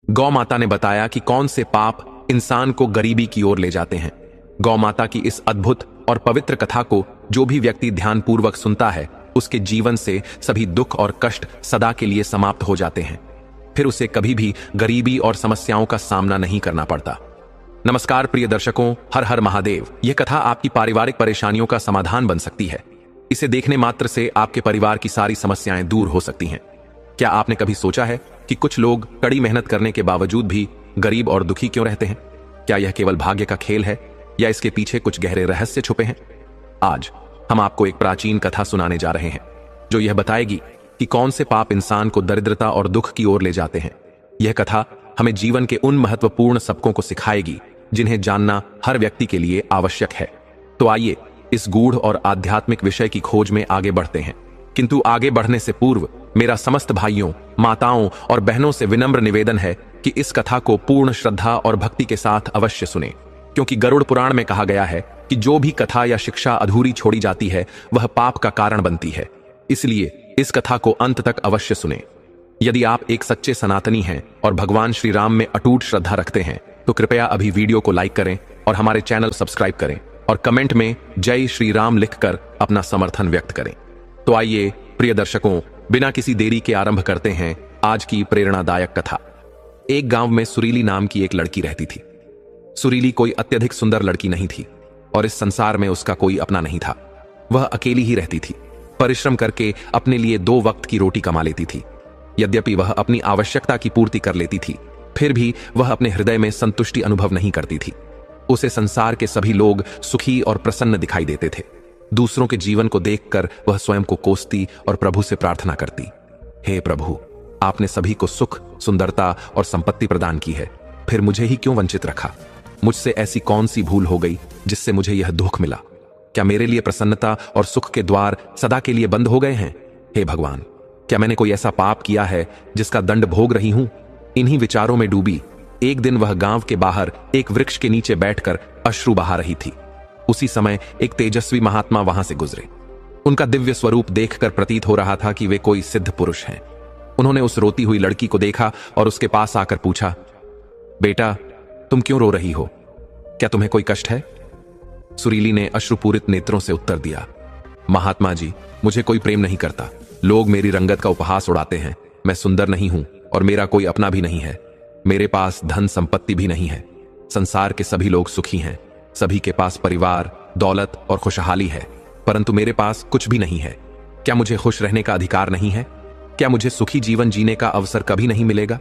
गौ माता ने बताया कि कौन से पाप इंसान को गरीबी की ओर ले जाते हैं। गौ माता की इस अद्भुत और पवित्र कथा को जो भी व्यक्ति ध्यानपूर्वक सुनता है, उसके जीवन से सभी दुख और कष्ट सदा के लिए समाप्त हो जाते हैं। फिर उसे कभी भी गरीबी और समस्याओं का सामना नहीं करना पड़ता। नमस्कार प्रिय दर्शकों, हर हर महादेव। यह कथा आपकी पारिवारिक परेशानियों का समाधान बन सकती है। इसे देखने मात्र से आपके परिवार की सारी समस्याएं दूर हो सकती हैं। क्या आपने कभी सोचा है कि कुछ लोग कड़ी मेहनत करने के बावजूद भी गरीब और दुखी क्यों रहते हैं? क्या यह केवल भाग्य का खेल है या इसके पीछे कुछ गहरे रहस्य छुपे हैं? आज हम आपको एक प्राचीन कथा सुनाने जा रहे हैं जो यह बताएगी कि कौन से पाप इंसान को दरिद्रता और दुख की ओर ले जाते हैं। यह कथा हमें जीवन के उन महत्वपूर्ण सबकों को सिखाएगी जिन्हें जानना हर व्यक्ति के लिए आवश्यक है। तो आइए इस गूढ़ और आध्यात्मिक विषय की खोज में आगे बढ़ते हैं। किंतु आगे बढ़ने से पूर्व मेरा समस्त भाइयों, माताओं और बहनों से विनम्र निवेदन है कि इस कथा को पूर्ण श्रद्धा और भक्ति के साथ अवश्य सुने, क्योंकि गरुड़ पुराण में कहा गया है कि जो भी कथा या शिक्षा अधूरी छोड़ी जाती है वह पाप का कारण बनती है। इसलिए इस कथा को अंत तक अवश्य सुने। यदि आप एक सच्चे सनातनी हैं और भगवान श्री राम में अटूट श्रद्धा रखते हैं तो कृपया अभी वीडियो को लाइक करें और हमारे चैनल सब्सक्राइब करें और कमेंट में जय श्री राम लिखकर अपना समर्थन व्यक्त करें। तो आइए प्रिय दर्शकों, बिना किसी देरी के आरंभ करते हैं आज की प्रेरणादायक कथा। एक गांव में सुरीली नाम की एक लड़की रहती थी। सुरीली कोई अत्यधिक सुंदर लड़की नहीं थी और इस संसार में उसका कोई अपना नहीं था। वह अकेली ही रहती थी। परिश्रम करके अपने लिए 2 वक्त की रोटी कमा लेती थी। यद्यपि वह अपनी आवश्यकता की पूर्ति कर लेती थी, फिर भी वह अपने हृदय में संतुष्टि अनुभव नहीं करती थी। उसे संसार के सभी लोग सुखी और प्रसन्न दिखाई देते थे। दूसरों के जीवन को देखकर वह स्वयं को कोसती और प्रभु से प्रार्थना करती, हे प्रभु, आपने सभी को सुख, सुंदरता और संपत्ति प्रदान की है, फिर मुझे ही क्यों वंचित रखा? मुझसे ऐसी कौन सी भूल हो गई जिससे मुझे यह दुख मिला? क्या मेरे लिए प्रसन्नता और सुख के द्वार सदा के लिए बंद हो गए हैं? हे भगवान, क्या मैंने कोई ऐसा पाप किया है जिसका दंड भोग रही हूं? इन्हीं विचारों में डूबी एक दिन वह गांव के बाहर एक वृक्ष के नीचे बैठकर अश्रु बहा रही थी। उसी समय एक तेजस्वी महात्मा वहां से गुजरे। उनका दिव्य स्वरूप देखकर प्रतीत हो रहा था कि वे कोई सिद्ध पुरुष हैं। उन्होंने उस रोती हुई लड़की को देखा और उसके पास आकर पूछा, बेटा, तुम क्यों रो रही हो? क्या तुम्हें कोई कष्ट है? सुरीली ने अश्रुपूरित नेत्रों से उत्तर दिया, महात्मा जी, मुझे कोई प्रेम नहीं करता। लोग मेरी रंगत का उपहास उड़ाते हैं। मैं सुंदर नहीं हूं और मेरा कोई अपना भी नहीं है। मेरे पास धन संपत्ति भी नहीं है। संसार के सभी लोग सुखी हैं। सभी के पास परिवार, दौलत और खुशहाली है, परंतु मेरे पास कुछ भी नहीं है। क्या मुझे खुश रहने का अधिकार नहीं है? क्या मुझे सुखी जीवन जीने का अवसर कभी नहीं मिलेगा?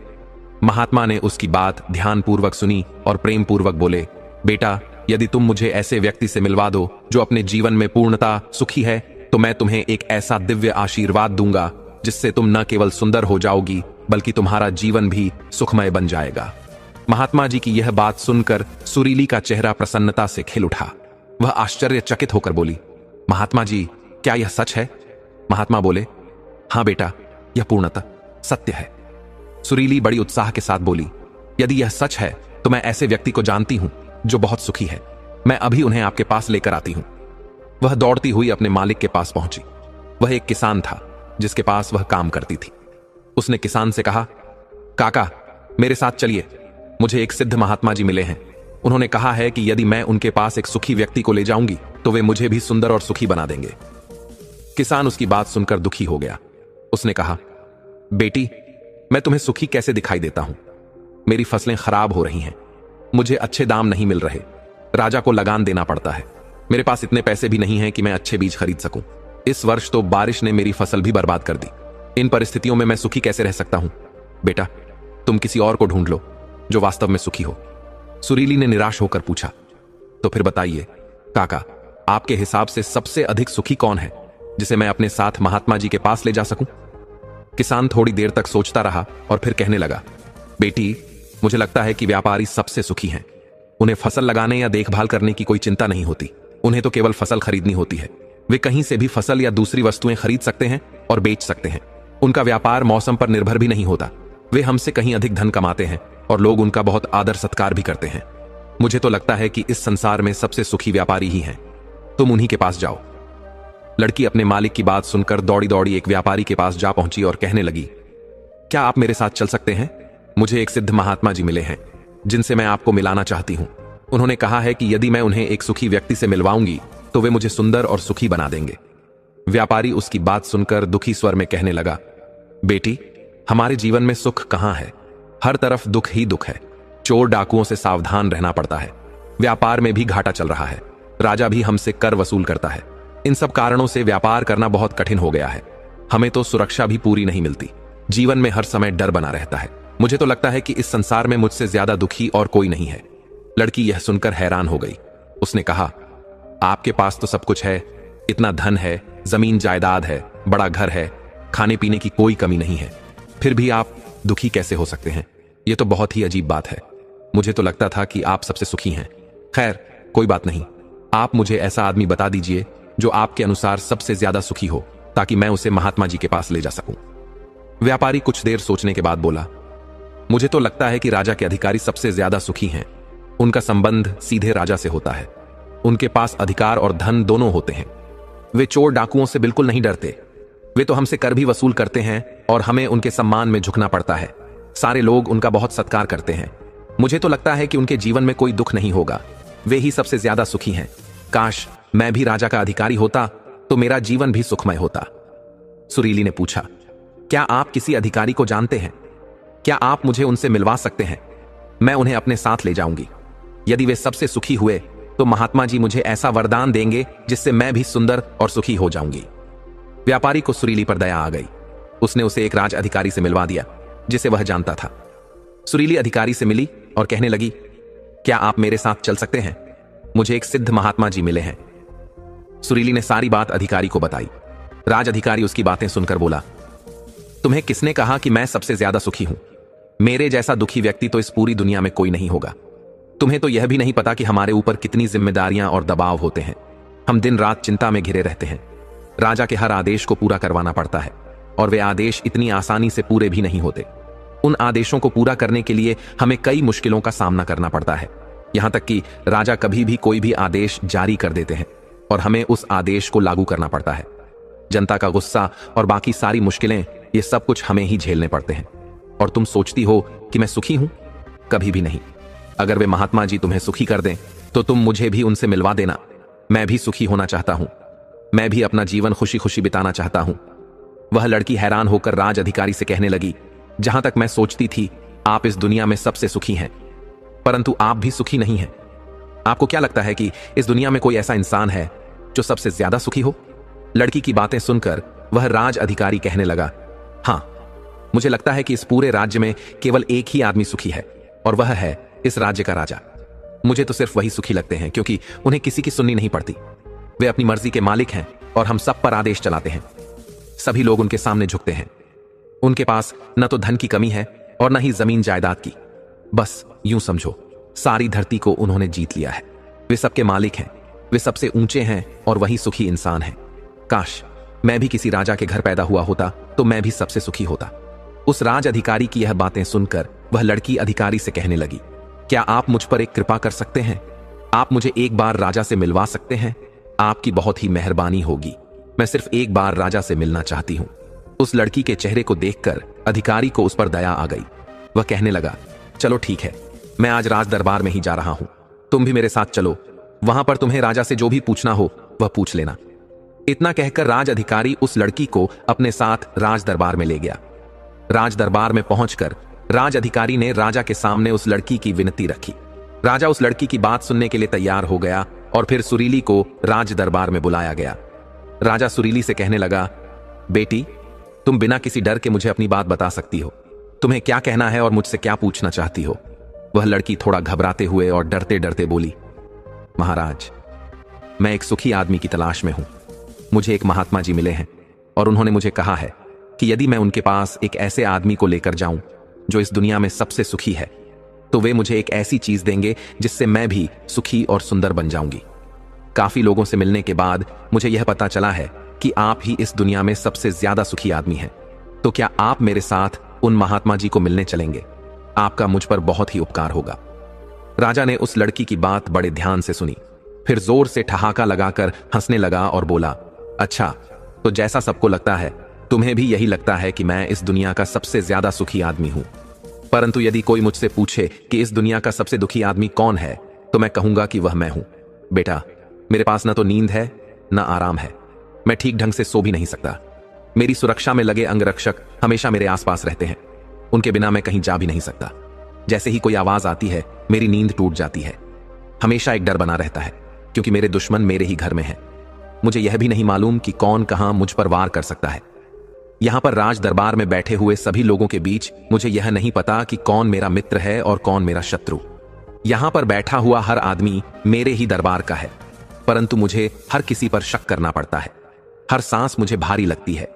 महात्मा ने उसकी बात ध्यानपूर्वक सुनी और प्रेम पूर्वक बोले, बेटा, यदि तुम मुझे ऐसे व्यक्ति से मिलवा दो जो अपने जीवन में पूर्णता सुखी है, तो मैं तुम्हें एक ऐसा दिव्य आशीर्वाद दूंगा जिससे तुम न केवल सुंदर हो जाओगी बल्कि तुम्हारा जीवन भी सुखमय बन जाएगा। महात्मा जी की यह बात सुनकर सुरीली का चेहरा प्रसन्नता से खिल उठा। वह आश्चर्यचकित होकर बोली, महात्मा जी, क्या यह सच है? महात्मा बोले, हां बेटा, यह पूर्णतः सत्य है। सुरीली बड़ी उत्साह के साथ बोली, यदि यह सच है तो मैं ऐसे व्यक्ति को जानती हूं जो बहुत सुखी है। मैं अभी उन्हें आपके पास लेकर आती हूं। वह दौड़ती हुई अपने मालिक के पास पहुंची। वह एक किसान था जिसके पास वह काम करती थी। उसने किसान से कहा, काका, मेरे साथ चलिए, मुझे एक सिद्ध महात्मा जी मिले हैं। उन्होंने कहा है कि यदि मैं उनके पास एक सुखी व्यक्ति को ले जाऊंगी तो वे मुझे भी सुंदर और सुखी बना देंगे। किसान उसकी बात सुनकर दुखी हो गया। उसने कहा, बेटी, मैं तुम्हें सुखी कैसे दिखाई देता हूं? मेरी फसलें खराब हो रही हैं। मुझे अच्छे दाम नहीं मिल रहे। राजा को लगान देना पड़ता है। मेरे पास इतने पैसे भी नहीं हैं कि मैं अच्छे बीज खरीद सकूं। इस वर्ष तो बारिश ने मेरी फसल भी बर्बाद कर दी। इन परिस्थितियों में मैं सुखी कैसे रह सकता हूं? बेटा, तुम किसी और को ढूंढ लो जो वास्तव में सुखी हो। सुरीली ने निराश होकर पूछा, तो फिर बताइए काका, आपके हिसाब से सबसे अधिक सुखी कौन है जिसे मैं अपने साथ महात्मा जी के पास ले जा सकूं? किसान थोड़ी देर तक सोचता रहा और फिर कहने लगा, बेटी, मुझे लगता है कि व्यापारी सबसे सुखी हैं। उन्हें फसल लगाने या देखभाल करने की कोई चिंता नहीं होती। उन्हें तो केवल फसल खरीदनी होती है। वे कहीं से भी फसल या दूसरी वस्तुएं खरीद सकते हैं और बेच सकते हैं। उनका व्यापार मौसम पर निर्भर भी नहीं होता। वे हमसे कहीं अधिक धन कमाते हैं और लोग उनका बहुत आदर सत्कार भी करते हैं। मुझे तो लगता है कि इस संसार में सबसे सुखी व्यापारी ही हैं। तुम उन्हीं के पास जाओ। लड़की अपने मालिक की बात सुनकर दौड़ी दौड़ी एक व्यापारी के पास जा पहुंची और कहने लगी, क्या आप मेरे साथ चल सकते हैं? मुझे एक सिद्ध महात्मा जी मिले हैं जिनसे मैं आपको मिलाना चाहती हूँ। उन्होंने कहा है कि यदि मैं उन्हें एक सुखी व्यक्ति से मिलवाऊंगी तो वे मुझे सुंदर और सुखी बना देंगे। व्यापारी उसकी बात सुनकर दुखी स्वर में कहने लगा, बेटी, हमारे जीवन में सुख कहाँ है? हर तरफ दुख ही दुख है। चोर डाकुओं से सावधान रहना पड़ता है, व्यापार में भी घाटा चल रहा है, राजा भी हमसे कर वसूल करता है। इन सब कारणों से व्यापार करना बहुत कठिन हो गया है। हमें तो सुरक्षा भी पूरी नहीं मिलती, जीवन में हर समय डर बना रहता है। मुझे तो लगता है कि इस संसार में मुझसे ज्यादा दुखी और कोई नहीं है। लड़की यह सुनकर हैरान हो गई। उसने कहा, आपके पास तो सब कुछ है, इतना धन है, जमीन जायदाद है, बड़ा घर है, खाने पीने की कोई कमी नहीं है, फिर भी आप दुखी कैसे हो सकते हैं? यह तो बहुत ही अजीब बात है। मुझे तो लगता था कि आप सबसे सुखी हैं। खैर, कोई बात नहीं, आप मुझे ऐसा आदमी बता दीजिए जो आपके अनुसार सबसे ज्यादा सुखी हो, ताकि मैं उसे महात्मा जी के पास ले जा सकूं। व्यापारी कुछ देर सोचने के बाद बोला, मुझे तो लगता है कि राजा के अधिकारी सबसे ज्यादा सुखी हैं। उनका संबंध सीधे राजा से होता है। उनके पास अधिकार और धन दोनों होते हैं। वे चोर डाकुओं से बिल्कुल नहीं डरते। वे तो हमसे कर भी वसूल करते हैं और हमें उनके सम्मान में झुकना पड़ता है। सारे लोग उनका बहुत सत्कार करते हैं। मुझे तो लगता है कि उनके जीवन में कोई दुख नहीं होगा। वे ही सबसे ज्यादा सुखी हैं। काश मैं भी राजा का अधिकारी होता तो मेरा जीवन भी सुखमय होता। सुरीली ने पूछा, क्या आप किसी अधिकारी को जानते हैं? क्या आप मुझे उनसे मिलवा सकते हैं? मैं उन्हें अपने साथ ले जाऊंगी। यदि वे सबसे सुखी हुए तो महात्मा जी मुझे ऐसा वरदान देंगे जिससे मैं भी सुंदर और सुखी हो जाऊंगी। व्यापारी को सुरीली पर दया आ गई। उसने उसे एक राज अधिकारी से मिलवा दिया जिसे वह जानता था। सुरीली अधिकारी से मिली और कहने लगी, क्या आप मेरे साथ चल सकते हैं? मुझे एक सिद्ध महात्मा जी मिले हैं। सुरीली ने सारी बात अधिकारी को बताई। राज अधिकारी उसकी बातें सुनकर बोला, तुम्हें किसने कहा कि मैं सबसे ज्यादा सुखी हूं? मेरे जैसा दुखी व्यक्ति तो इस पूरी दुनिया में कोई नहीं होगा। तुम्हें तो यह भी नहीं पता कि हमारे ऊपर कितनी जिम्मेदारियां और दबाव होते हैं। हम दिन रात चिंता में घिरे रहते हैं। राजा के हर आदेश को पूरा करवाना पड़ता है और वे आदेश इतनी आसानी से पूरे भी नहीं होते। उन आदेशों को पूरा करने के लिए हमें कई मुश्किलों का सामना करना पड़ता है। यहां तक कि राजा कभी भी कोई भी आदेश जारी कर देते हैं और हमें उस आदेश को लागू करना पड़ता है। जनता का गुस्सा और बाकी सारी मुश्किलें, ये सब कुछ हमें ही झेलने पड़ते हैं। और तुम सोचती हो कि मैं सुखी हूं? कभी भी नहीं। अगर वे महात्मा जी तुम्हें सुखी कर दें तो तुम मुझे भी उनसे मिलवा देना। मैं भी सुखी होना चाहता हूं। मैं भी अपना जीवन खुशी खुशी बिताना चाहता हूं। वह लड़की हैरान होकर राज अधिकारी से कहने लगी, जहां तक मैं सोचती थी आप इस दुनिया में सबसे सुखी हैं, परंतु आप भी सुखी नहीं हैं। आपको क्या लगता है कि इस दुनिया में कोई ऐसा इंसान है जो सबसे ज्यादा सुखी हो? लड़की की बातें सुनकर वह राज अधिकारी कहने लगा, हां, मुझे लगता है कि इस पूरे राज्य में केवल एक ही आदमी सुखी है और वह है इस राज्य का राजा। मुझे तो सिर्फ वही सुखी लगते हैं क्योंकि उन्हें किसी की सुननी नहीं पड़ती। वे अपनी मर्जी के मालिक हैं और हम सब पर आदेश चलाते हैं। सभी लोग उनके सामने झुकते हैं। उनके पास न तो धन की कमी है और न ही जमीन जायदाद की। बस यूं समझो, सारी धरती को उन्होंने जीत लिया है। वे सबके मालिक हैं। वे सबसे ऊंचे हैं और वही सुखी इंसान हैं। काश मैं भी किसी राजा के घर पैदा हुआ होता तो मैं भी सबसे सुखी होता। उस राज अधिकारी की यह बातें सुनकर वह लड़की अधिकारी से कहने लगी, क्या आप मुझ पर एक कृपा कर सकते हैं? आप मुझे एक बार राजा से मिलवा सकते हैं? आपकी बहुत ही मेहरबानी होगी। मैं सिर्फ एक बार राजा से मिलना चाहती हूं। उस लड़की के चेहरे को देखकर अधिकारी को उस पर दया आ गई। वह कहने लगा, चलो ठीक है, मैं आज राज दरबार में ही जा रहा हूं। तुम भी मेरे साथ चलो। वहां पर तुम्हें राजा से जो भी पूछना हो वह पूछ लेना। इतना कहकर राज अधिकारी उस लड़की को अपने साथ राज दरबार में ले गया। राज दरबार में पहुंचकर राज अधिकारी ने राजा के सामने उस लड़की की विनती रखी। राजा उस लड़की की बात सुनने के लिए तैयार हो गया और फिर सुरीली को राज दरबार में बुलाया गया। राजा सुरीली से कहने लगा, बेटी, तुम बिना किसी डर के मुझे अपनी बात बता सकती हो। तुम्हें क्या कहना है और मुझसे क्या पूछना चाहती हो? वह लड़की थोड़ा घबराते हुए और डरते डरते बोली, महाराज, मैं एक सुखी आदमी की तलाश में हूं। मुझे एक महात्मा जी मिले हैं और उन्होंने मुझे कहा है कि यदि मैं उनके पास एक ऐसे आदमी को लेकर जाऊं जो इस दुनिया में सबसे सुखी है तो वे मुझे एक ऐसी चीज देंगे जिससे मैं भी सुखी और सुंदर बन जाऊंगी। काफी लोगों से मिलने के बाद मुझे यह पता चला है कि आप ही इस दुनिया में सबसे ज्यादा सुखी आदमी हैं। तो क्या आप मेरे साथ उन महात्मा जी को मिलने चलेंगे? आपका मुझ पर बहुत ही उपकार होगा। राजा ने उस लड़की की बात बड़े ध्यान से सुनी, फिर जोर से ठहाका लगाकर हंसने लगा और बोला, अच्छा, तो जैसा सबको लगता है तुम्हें भी यही लगता है कि मैं इस दुनिया का सबसे ज्यादा सुखी आदमी हूं। परंतु यदि कोई मुझसे पूछे कि इस दुनिया का सबसे दुखी आदमी कौन है, तो मैं कहूंगा कि वह मैं हूं। बेटा, मेरे पास न तो नींद है न आराम है। मैं ठीक ढंग से सो भी नहीं सकता। मेरी सुरक्षा में लगे अंगरक्षक हमेशा मेरे आसपास रहते हैं। उनके बिना मैं कहीं जा भी नहीं सकता। जैसे ही कोई आवाज आती है, मेरी नींद टूट जाती है। हमेशा एक डर बना रहता है, क्योंकि मेरे दुश्मन मेरे ही घर में हैं। मुझे यह भी नहीं मालूम कि कौन कहां मुझ पर वार कर सकता है। यहां पर राज दरबार में बैठे हुए सभी लोगों के बीच मुझे यह नहीं पता कि कौन मेरा मित्र है और कौन मेरा शत्रु। यहां पर बैठा हुआ हर आदमी मेरे ही दरबार का है, परंतु मुझे हर किसी पर शक करना पड़ता है। हर सांस मुझे भारी लगती है।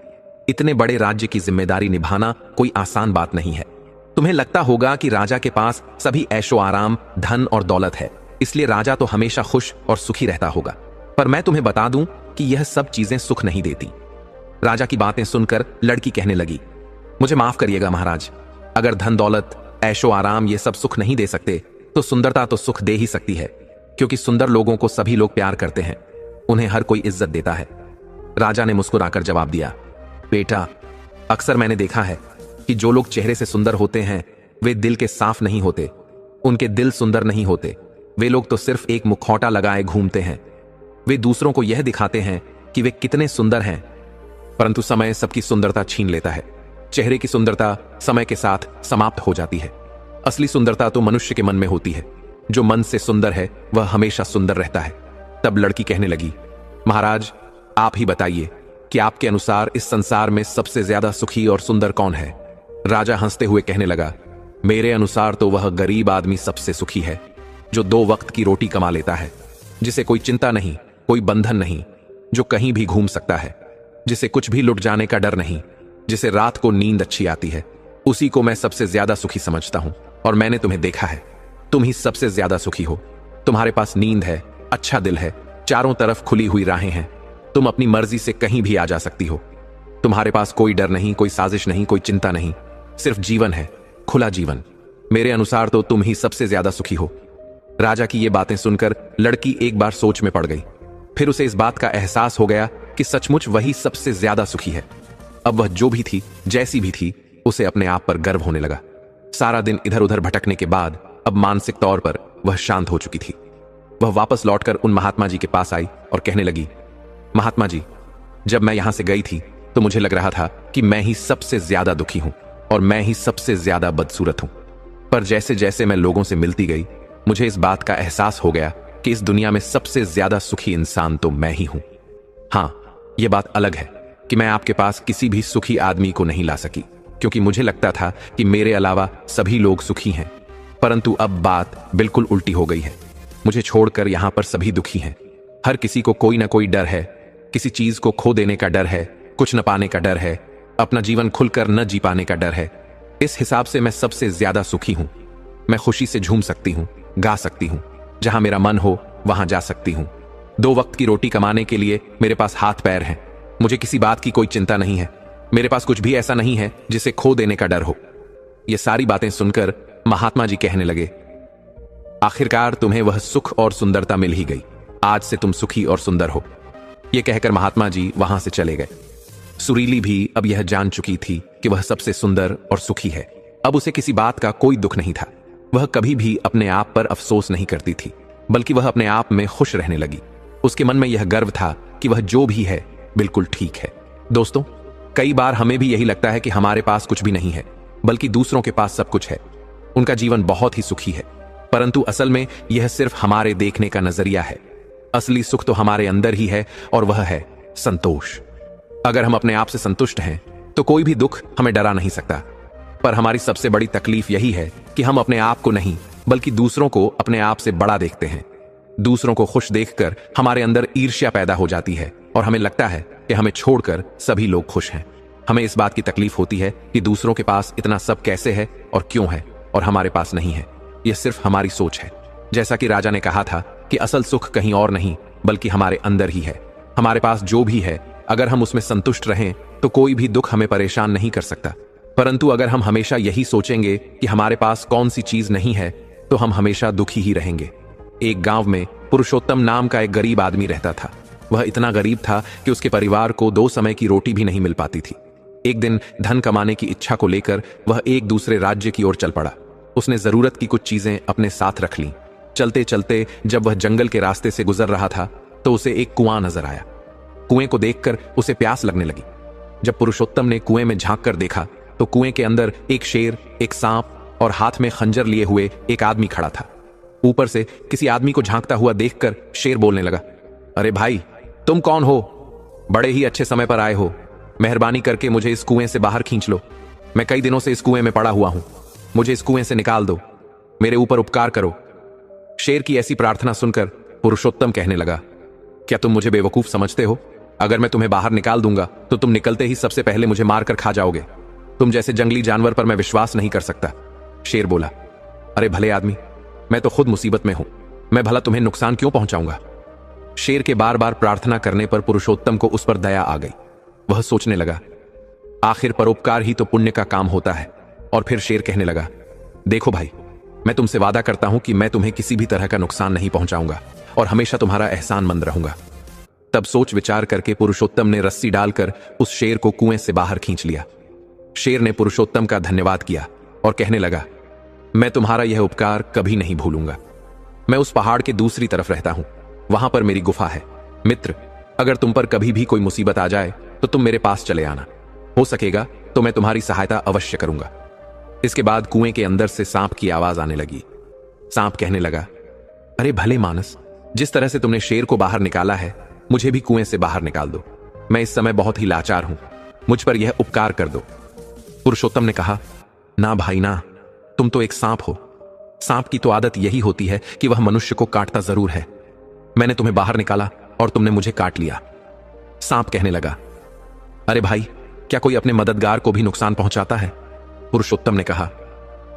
इतने बड़े राज्य की जिम्मेदारी निभाना कोई आसान बात नहीं है। तुम्हें लगता होगा कि राजा के पास सभी ऐशो आराम, धन और दौलत है, इसलिए राजा तो हमेशा खुश और सुखी रहता होगा। पर मैं तुम्हें बता दूं कि यह सब चीजें सुख नहीं देती। राजा की बातें सुनकर लड़की कहने लगी, मुझे माफ करिएगा महाराज, अगर धन दौलत, ऐशो आराम ये सब सुख नहीं दे सकते, तो सुंदरता तो सुख दे ही सकती है, क्योंकि सुंदर लोगों को सभी लोग प्यार करते हैं, उन्हें हर कोई इज्जत देता है। राजा ने मुस्कुराकर जवाब दिया, बेटा, अक्सर मैंने देखा है कि जो लोग चेहरे से सुंदर होते हैं वे दिल के साफ नहीं होते। उनके दिल सुंदर नहीं होते। वे लोग तो सिर्फ एक मुखौटा लगाए घूमते हैं। वे दूसरों को यह दिखाते हैं कि वे कितने सुंदर हैं, परंतु समय सबकी सुंदरता छीन लेता है। चेहरे की सुंदरता समय के साथ समाप्त हो जाती है। असली सुंदरता तो मनुष्य के मन में होती है। जो मन से सुंदर है वह हमेशा सुंदर रहता है। तब लड़की कहने लगी, महाराज, आप ही बताइए कि आपके अनुसार इस संसार में सबसे ज्यादा सुखी और सुंदर कौन है? राजा हंसते हुए कहने लगा, मेरे अनुसार तो वह गरीब आदमी सबसे सुखी है, जो 2 वक्त की रोटी कमा लेता है, जिसे कोई चिंता नहीं, कोई बंधन नहीं, जो कहीं भी घूम सकता है, जिसे कुछ भी लुट जाने का डर नहीं, जिसे रात को नींद अच्छी आती है, उसी को मैं सबसे ज्यादा सुखी समझता हूं। और मैंने तुम्हें देखा है, तुम ही सबसे ज्यादा सुखी हो। तुम्हारे पास नींद है, अच्छा दिल है, चारों तरफ खुली हुई राहें हैं, तुम अपनी मर्जी से कहीं भी आ जा सकती हो। तुम्हारे पास कोई डर नहीं, कोई साजिश नहीं, कोई चिंता नहीं, सिर्फ जीवन है, खुला जीवन। मेरे अनुसार तो तुम ही सबसे ज्यादा सुखी हो। राजा की ये बातें सुनकर लड़की एक बार सोच में पड़ गई। फिर उसे इस बात का एहसास हो गया कि सचमुच वही सबसे ज्यादा सुखी है। अब वह जो भी थी, जैसी भी थी, उसे अपने आप पर गर्व होने लगा। सारा दिन इधर उधर भटकने के बाद अब मानसिक तौर पर वह शांत हो चुकी थी। वह वापस लौटकर उन महात्मा जी के पास आई और कहने लगी, महात्मा जी, जब मैं यहां से गई थी तो मुझे लग रहा था कि मैं ही सबसे ज्यादा दुखी हूं और मैं ही सबसे ज्यादा बदसूरत हूं। पर जैसे जैसे मैं लोगों से मिलती गई, मुझे इस बात का एहसास हो गया कि इस दुनिया में सबसे ज्यादा सुखी इंसान तो मैं ही हूं। हां, यह बात अलग है कि मैं आपके पास किसी भी सुखी आदमी को नहीं ला सकी, क्योंकि मुझे लगता था कि मेरे अलावा सभी लोग सुखी हैं। परंतु अब बात बिल्कुल उल्टी हो गई है। मुझे छोड़कर यहां पर सभी दुखी हैं। हर किसी को कोई ना कोई डर है। किसी चीज को खो देने का डर है, कुछ न पाने का डर है, अपना जीवन खुलकर न जी पाने का डर है। इस हिसाब से मैं सबसे ज्यादा सुखी हूं। मैं खुशी से झूम सकती हूं, गा सकती हूं, जहां मेरा मन हो वहां जा सकती हूं। 2 वक्त की रोटी कमाने के लिए मेरे पास हाथ पैर हैं। मुझे किसी बात की कोई चिंता नहीं है। मेरे पास कुछ भी ऐसा नहीं है जिसे खो देने का डर हो। ये सारी बातें सुनकर महात्मा जी कहने लगे, आखिरकार तुम्हें वह सुख और सुंदरता मिल ही गई। आज से तुम सुखी और सुंदर हो। यह कहकर महात्मा जी वहां से चले गए। सुरीली भी अब यह जान चुकी थी कि वह सबसे सुंदर और सुखी है। अब उसे किसी बात का कोई दुख नहीं था। वह कभी भी अपने आप पर अफसोस नहीं करती थी, बल्कि वह अपने आप में खुश रहने लगी। उसके मन में यह गर्व था कि वह जो भी है बिल्कुल ठीक है। दोस्तों, कई बार हमें भी यही लगता है कि हमारे पास कुछ भी नहीं है, बल्कि दूसरों के पास सब कुछ है। उनका जीवन बहुत ही सुखी है, परंतु असल में यह सिर्फ हमारे देखने का नजरिया है। असली सुख तो हमारे अंदर ही है, और वह है संतोष। अगर हम अपने आप से संतुष्ट हैं तो कोई भी दुख हमें डरा नहीं सकता। पर हमारी सबसे बड़ी तकलीफ यही है कि हम अपने आप को नहीं, बल्कि दूसरों को अपने आप से बड़ा देखते हैं। दूसरों को खुश देखकर हमारे अंदर ईर्ष्या पैदा हो जाती है और हमें लगता है कि हमें छोड़कर सभी लोग खुश हैं। हमें इस बात की तकलीफ होती है कि दूसरों के पास इतना सब कैसे है और क्यों है, और हमारे पास नहीं है। यह सिर्फ हमारी सोच है। जैसा कि राजा ने कहा था कि असल सुख कहीं और नहीं, बल्कि हमारे अंदर ही है। हमारे पास जो भी है, अगर हम उसमें संतुष्ट रहें तो कोई भी दुख हमें परेशान नहीं कर सकता। परंतु अगर हम हमेशा यही सोचेंगे कि हमारे पास कौन सी चीज नहीं है, तो हम हमेशा दुखी ही रहेंगे। एक गांव में पुरुषोत्तम नाम का एक गरीब आदमी रहता था। वह इतना गरीब था कि उसके परिवार को 2 समय की रोटी भी नहीं मिल पाती थी। एक दिन धन कमाने की इच्छा को लेकर वह एक दूसरे राज्य की ओर चल पड़ा। उसने जरूरत की कुछ चीजें अपने साथ रख लीं। चलते चलते जब वह जंगल के रास्ते से गुजर रहा था तो उसे एक कुआं नजर आया। कुएं को देखकर उसे प्यास लगने लगी। जब पुरुषोत्तम ने कुएं में झांक कर देखा तो कुएं के अंदर एक शेर, एक सांप और हाथ में खंजर लिए हुए एक आदमी खड़ा था। ऊपर से किसी आदमी को झांकता हुआ देखकर शेर बोलने लगा, अरे भाई, तुम कौन हो? बड़े ही अच्छे समय पर आए हो। मेहरबानी करके मुझे इस कुएं से बाहर खींच लो। मैं कई दिनों से इस कुएं में पड़ा हुआ हूं। मुझे इस कुएं से निकाल दो। मेरे ऊपर उपकार करो। शेर की ऐसी प्रार्थना सुनकर पुरुषोत्तम कहने लगा, क्या तुम मुझे बेवकूफ समझते हो? अगर मैं तुम्हें बाहर निकाल दूंगा तो तुम निकलते ही सबसे पहले मुझे मारकर खा जाओगे। तुम जैसे जंगली जानवर पर मैं विश्वास नहीं कर सकता। शेर बोला, अरे भले आदमी, मैं तो खुद मुसीबत में हूं। मैं भला तुम्हें नुकसान क्यों पहुंचाऊंगा? शेर के बार बार प्रार्थना करने पर पुरुषोत्तम को उस पर दया आ गई। वह सोचने लगा, आखिर परोपकार ही तो पुण्य का काम होता है। और फिर शेर कहने लगा, देखो भाई, मैं तुमसे वादा करता हूं कि मैं तुम्हें किसी भी तरह का नुकसान नहीं पहुंचाऊंगा और हमेशा तुम्हारा एहसानमंद रहूंगा। तब सोच विचार करके पुरुषोत्तम ने रस्सी डालकर उस शेर को कुएं से बाहर खींच लिया। शेर ने पुरुषोत्तम का धन्यवाद किया और कहने लगा, मैं तुम्हारा यह उपकार कभी नहीं भूलूंगा। मैं उस पहाड़ के दूसरी तरफ रहता हूं, वहां पर मेरी गुफा है। मित्र, अगर तुम पर कभी भी कोई मुसीबत आ जाए तो तुम मेरे पास चले आना। हो सकेगा तो मैं तुम्हारी सहायता अवश्य करूंगा। इसके बाद कुएं के अंदर से सांप की आवाज आने लगी। सांप कहने लगा, अरे भले मानस, जिस तरह से तुमने शेर को बाहर निकाला है, मुझे भी कुएं से बाहर निकाल दो। मैं इस समय बहुत ही लाचार हूं, मुझ पर यह उपकार कर दो। पुरुषोत्तम ने कहा, ना भाई ना, तुम तो एक सांप हो। सांप की तो आदत यही होती है कि वह मनुष्य को काटता जरूर है। मैंने तुम्हें बाहर निकाला और तुमने मुझे काट लिया। सांप कहने लगा, अरे भाई, क्या कोई अपने मददगार को भी नुकसान पहुंचाता है? पुरुषोत्तम ने कहा,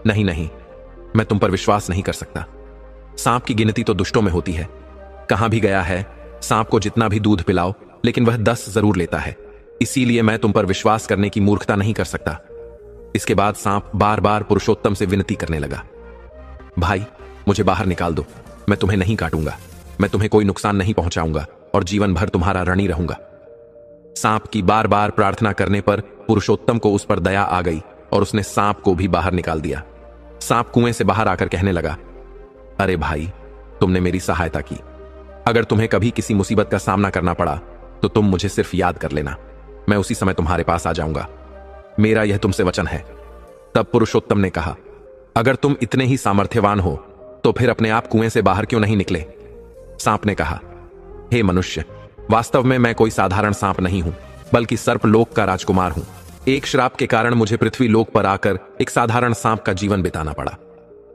नहीं नहीं, मैं तुम पर विश्वास नहीं कर सकता। सांप की गिनती तो दुष्टों में होती है। कहां भी गया है, सांप को जितना भी दूध पिलाओ, लेकिन वह 10 जरूर लेता है। इसीलिए मैं तुम पर विश्वास करने की मूर्खता नहीं कर सकता। इसके बाद सांप बार बार पुरुषोत्तम से विनती करने लगा, भाई, मुझे बाहर निकाल दो। मैं तुम्हें नहीं काटूंगा, मैं तुम्हें कोई नुकसान नहीं पहुंचाऊंगा और जीवन भर तुम्हारा ऋणी रहूंगा। सांप की बार बार प्रार्थना करने पर पुरुषोत्तम को उस पर दया आ गई और उसने सांप को भी बाहर निकाल दिया। सांप कुएं से बाहर आकर कहने लगा, अरे भाई, तुमने मेरी सहायता की। अगर तुम्हें कभी किसी मुसीबत का सामना करना पड़ा तो तुम मुझे सिर्फ याद कर लेना। मैं उसी समय तुम्हारे पास आ जाऊंगा। मेरा यह तुमसे वचन है। तब पुरुषोत्तम ने कहा, अगर तुम इतने ही सामर्थ्यवान हो तो फिर अपने आप कुएं से बाहर क्यों नहीं निकले? सांप ने कहा, हे मनुष्य, वास्तव में मैं कोई साधारण सांप नहीं हूं, बल्कि सर्पलोक का राजकुमार हूं। एक श्राप के कारण मुझे पृथ्वी लोक पर आकर एक साधारण सांप का जीवन बिताना पड़ा।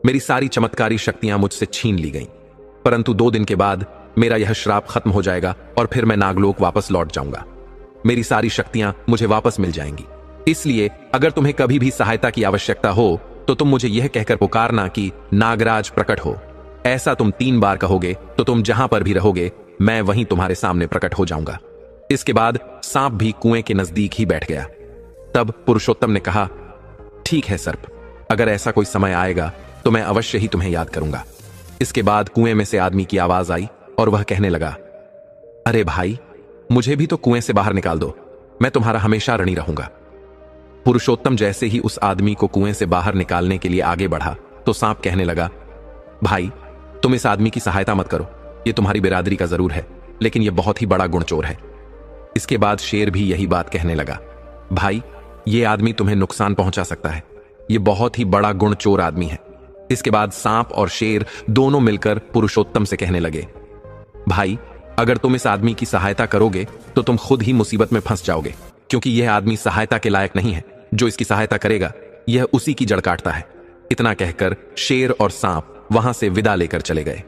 मेरी सारी चमत्कारी शक्तियां मुझसे छीन ली गईं, परंतु 2 दिन के बाद मेरा यह श्राप खत्म हो जाएगा और फिर मैं नागलोक वापस लौट जाऊंगा। मेरी सारी शक्तियां मुझे वापस मिल जाएंगी। इसलिए अगर तुम्हें कभी भी सहायता की आवश्यकता हो तो तुम मुझे यह कहकर पुकारना कि नागराज प्रकट हो। ऐसा तुम 3 बार कहोगे तो तुम जहां पर भी रहोगे, मैं वहीं तुम्हारे सामने प्रकट हो जाऊंगा। इसके बाद सांप भी कुएं के नजदीक ही बैठ गया। तब पुरुषोत्तम ने कहा, ठीक है सर्प, अगर ऐसा कोई समय आएगा तो मैं अवश्य ही तुम्हें याद करूंगा। इसके बाद कुएं में से आदमी की आवाज आई और वह कहने लगा, अरे भाई, मुझे भी तो कुएं से बाहर निकाल दो। मैं तुम्हारा हमेशा ऋणी रहूंगा। पुरुषोत्तम जैसे ही उस आदमी को कुएं से बाहर निकालने के लिए आगे बढ़ा तो सांप कहने लगा, भाई, तुम इस आदमी की सहायता मत करो। ये तुम्हारी बिरादरी का जरूर है, लेकिन यह बहुत ही बड़ा गुणचोर है। इसके बाद शेर भी यही बात कहने लगा, भाई, ये आदमी तुम्हें नुकसान पहुंचा सकता है। यह बहुत ही बड़ा गुणचोर आदमी है। इसके बाद सांप और शेर दोनों मिलकर पुरुषोत्तम से कहने लगे, भाई, अगर तुम इस आदमी की सहायता करोगे तो तुम खुद ही मुसीबत में फंस जाओगे, क्योंकि यह आदमी सहायता के लायक नहीं है। जो इसकी सहायता करेगा, यह उसी की जड़ काटता है। इतना कहकर शेर और सांप वहां से विदा लेकर चले गए।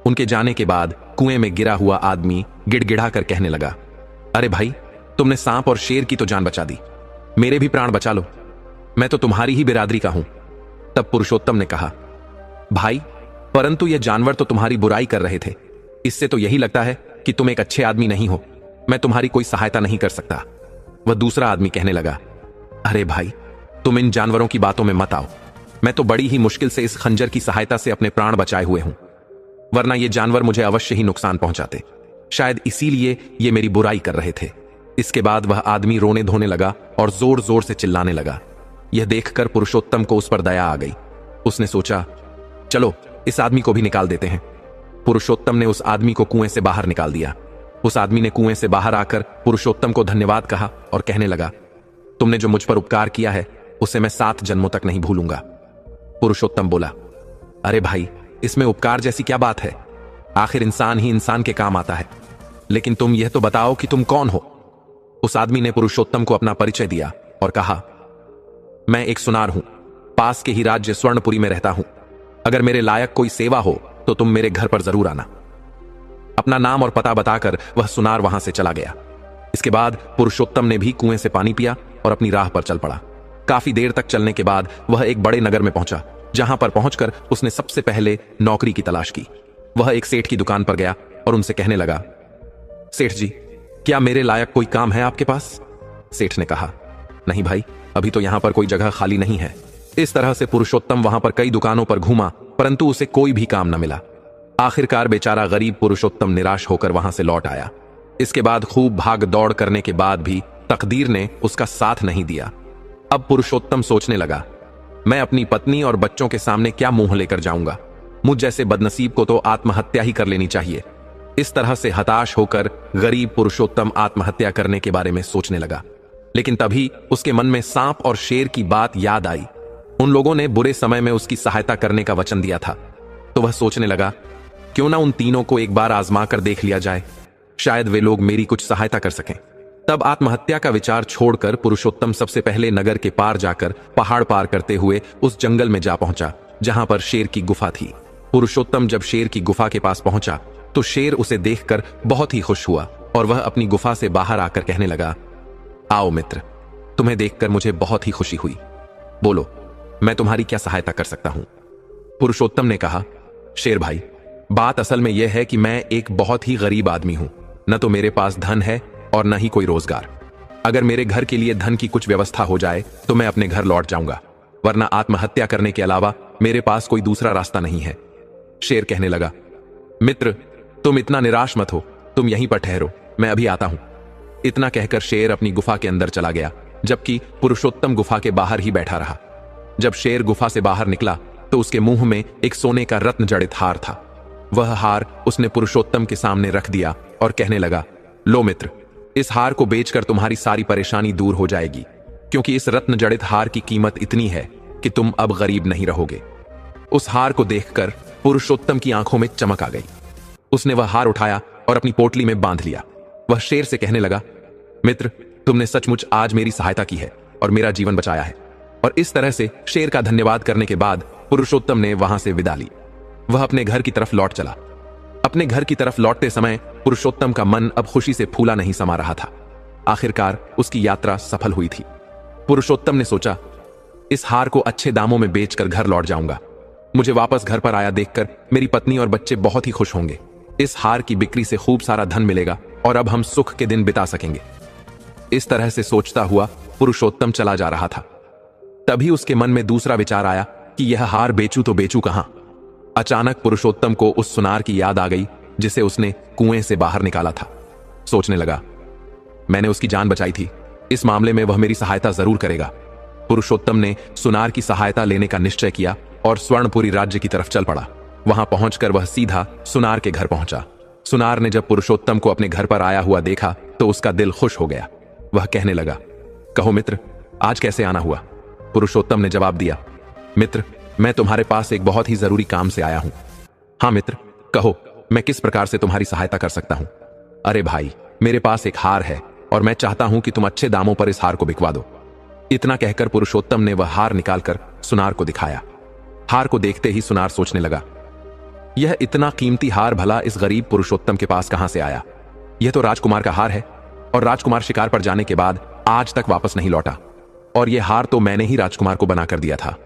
उनके जाने के बाद कुएं में गिरा हुआ आदमी गिड़गिड़ा कर कहने लगा, अरे भाई, तुमने सांप और शेर की तो जान बचा दी, मेरे भी प्राण बचा लो। मैं तो तुम्हारी ही बिरादरी का हूं। तब पुरुषोत्तम ने कहा, भाई, परंतु यह जानवर तो तुम्हारी बुराई कर रहे थे। इससे तो यही लगता है कि तुम एक अच्छे आदमी नहीं हो। मैं तुम्हारी कोई सहायता नहीं कर सकता। वह दूसरा आदमी कहने लगा, अरे भाई, तुम इन जानवरों की बातों में मत आओ। मैं तो बड़ी ही मुश्किल से इस खंजर की सहायता से अपने प्राण बचाए हुए हूं, वरना ये जानवर मुझे अवश्य ही नुकसान पहुंचाते। शायद इसीलिए ये मेरी बुराई कर रहे थे। इसके बाद वह आदमी रोने धोने लगा और जोर जोर से चिल्लाने लगा। यह देखकर पुरुषोत्तम को उस पर दया आ गई। उसने सोचा, चलो इस आदमी को भी निकाल देते हैं। पुरुषोत्तम ने उस आदमी को कुएं से बाहर निकाल दिया। उस आदमी ने कुएं से बाहर आकर पुरुषोत्तम को धन्यवाद कहा और कहने लगा, तुमने जो मुझ पर उपकार किया है उसे मैं 7 जन्मों तक नहीं भूलूंगा। पुरुषोत्तम बोला, अरे भाई, इसमें उपकार जैसी क्या बात है? आखिर इंसान ही इंसान के काम आता है। लेकिन तुम यह तो बताओ कि तुम कौन हो? उस आदमी ने पुरुषोत्तम को अपना परिचय दिया और कहा, मैं एक सुनार हूं, पास के ही राज्य स्वर्णपुरी में रहता हूं। अगर मेरे लायक कोई सेवा हो तो तुम मेरे घर पर जरूर आना। अपना नाम और पता बताकर वह सुनार वहां से चला गया। इसके बाद पुरुषोत्तम ने भी कुएं से पानी पिया और अपनी राह पर चल पड़ा। काफी देर तक चलने के बाद वह एक बड़े नगर में पहुंचा, जहां पर पहुंचकर उसने सबसे पहले नौकरी की तलाश की। वह एक सेठ की दुकान पर गया और उनसे कहने लगा, सेठ जी, क्या मेरे लायक कोई काम है आपके पास? सेठ ने कहा, नहीं भाई, अभी तो यहां पर कोई जगह खाली नहीं है। इस तरह से पुरुषोत्तम वहां पर कई दुकानों पर घूमा, परंतु उसे कोई भी काम न मिला। आखिरकार बेचारा गरीब पुरुषोत्तम निराश होकर वहां से लौट आया। इसके बाद खूब भाग दौड़ करने के बाद भी तकदीर ने उसका साथ नहीं दिया। अब पुरुषोत्तम सोचने लगा, मैं अपनी पत्नी और बच्चों के सामने क्या मुंह लेकर जाऊंगा? मुझ जैसे बदनसीब को तो आत्महत्या ही कर लेनी चाहिए। इस तरह से हताश होकर गरीब पुरुषोत्तम आत्महत्या करने के बारे में सोचने लगा। लेकिन तभी उसके मन में सांप और शेर की बात याद आई। उन लोगों ने बुरे समय में उसकी सहायता करने का वचन दिया था। तो वह सोचने लगा, क्यों ना उन तीनों को एक बार आजमा कर देख लिया जाए, शायद वे लोग मेरी कुछ सहायता कर सकें। तब आत्महत्या का विचार छोड़कर पुरुषोत्तम सबसे पहले नगर के पार जाकर पहाड़ पार करते हुए उस जंगल में जा पहुंचा जहां पर शेर की गुफा थी। पुरुषोत्तम जब शेर की गुफा के पास पहुंचा तो शेर उसे देखकर बहुत ही खुश हुआ और वह अपनी गुफा से बाहर आकर कहने लगा, आओ मित्र, तुम्हें देखकर मुझे बहुत ही खुशी हुई। बोलो, मैं तुम्हारी क्या सहायता कर सकता हूं? पुरुषोत्तम ने कहा, शेर भाई, बात असल में यह है कि मैं एक बहुत ही गरीब आदमी हूं। न तो मेरे पास धन है और न ही कोई रोजगार। अगर मेरे घर के लिए धन की कुछ व्यवस्था हो जाए तो मैं अपने घर लौट जाऊंगा, वरना आत्महत्या करने के अलावा मेरे पास कोई दूसरा रास्ता नहीं है। शेर कहने लगा, मित्र, तुम इतना निराश मत हो, तुम यहीं पर ठहरो, मैं अभी आता हूं। इतना कहकर शेर अपनी गुफा के अंदर चला गया, जबकि पुरुषोत्तम गुफा के बाहर ही बैठा रहा। जब शेर गुफा से बाहर निकला तो उसके मुंह में एक सोने का रत्न जड़ित हार था। वह हार उसने पुरुषोत्तम के सामने रख दिया और कहने लगा, लो मित्र, इस हार को बेचकर तुम्हारी सारी परेशानी दूर हो जाएगी, क्योंकि इस रत्न जड़ित हार की कीमत इतनी है कि तुम अब गरीब नहीं रहोगे। उस हार को देखकर पुरुषोत्तम की आंखों में चमक आ गई। उसने वह हार उठाया और अपनी पोटली में बांध लिया। वह शेर से कहने लगा, मित्र, तुमने सचमुच आज मेरी सहायता की है और मेरा जीवन बचाया है। और इस तरह से शेर का धन्यवाद करने के बाद पुरुषोत्तम ने वहां से विदा ली। वह अपने घर की तरफ लौट चला। अपने घर की तरफ लौटते समय पुरुषोत्तम का मन अब खुशी से फूला नहीं समा रहा था। आखिरकार उसकी यात्रा सफल हुई थी। पुरुषोत्तम ने सोचा, इस हार को अच्छे दामों में बेचकर घर लौट जाऊंगा। मुझे वापस घर पर आया देखकर मेरी पत्नी और बच्चे बहुत ही खुश होंगे। इस हार की बिक्री से खूब सारा धन मिलेगा और अब हम सुख के दिन बिता सकेंगे। इस तरह से सोचता हुआ पुरुषोत्तम चला जा रहा था। तभी उसके मन में दूसरा विचार आया कि यह हार बेचूं तो बेचूं कहां। अचानक पुरुषोत्तम को उस सुनार की याद आ गई जिसे उसने कुएं से बाहर निकाला था। सोचने लगा, मैंने उसकी जान बचाई थी, इस मामले में वह मेरी सहायता जरूर करेगा। पुरुषोत्तम ने सुनार की सहायता लेने का निश्चय किया और स्वर्णपुरी राज्य की तरफ चल पड़ा। वहां पहुंचकर वह सीधा सुनार के घर पहुंचा। सुनार ने जब पुरुषोत्तम को अपने घर पर आया हुआ देखा तो उसका दिल खुश हो गया। वह कहने लगा, कहो मित्र, आज कैसे आना हुआ? पुरुषोत्तम ने जवाब दिया, मित्र, मैं तुम्हारे पास एक बहुत ही जरूरी काम से आया हूं। हाँ मित्र, कहो, मैं किस प्रकार से तुम्हारी सहायता कर सकता हूं? अरे भाई, मेरे पास एक हार है और मैं चाहता हूं कि तुम अच्छे दामों पर इस हार को बिकवा दो। इतना कहकर पुरुषोत्तम ने वह हार निकालकर सुनार को दिखाया। हार को देखते ही सुनार सोचने लगा, यह इतना कीमती हार भला इस गरीब पुरुषोत्तम के पास कहां से आया? यह तो राजकुमार का हार है और राजकुमार शिकार पर जाने के बाद आज तक वापस नहीं लौटा, और यह हार तो मैंने ही राजकुमार को बनाकर दिया था।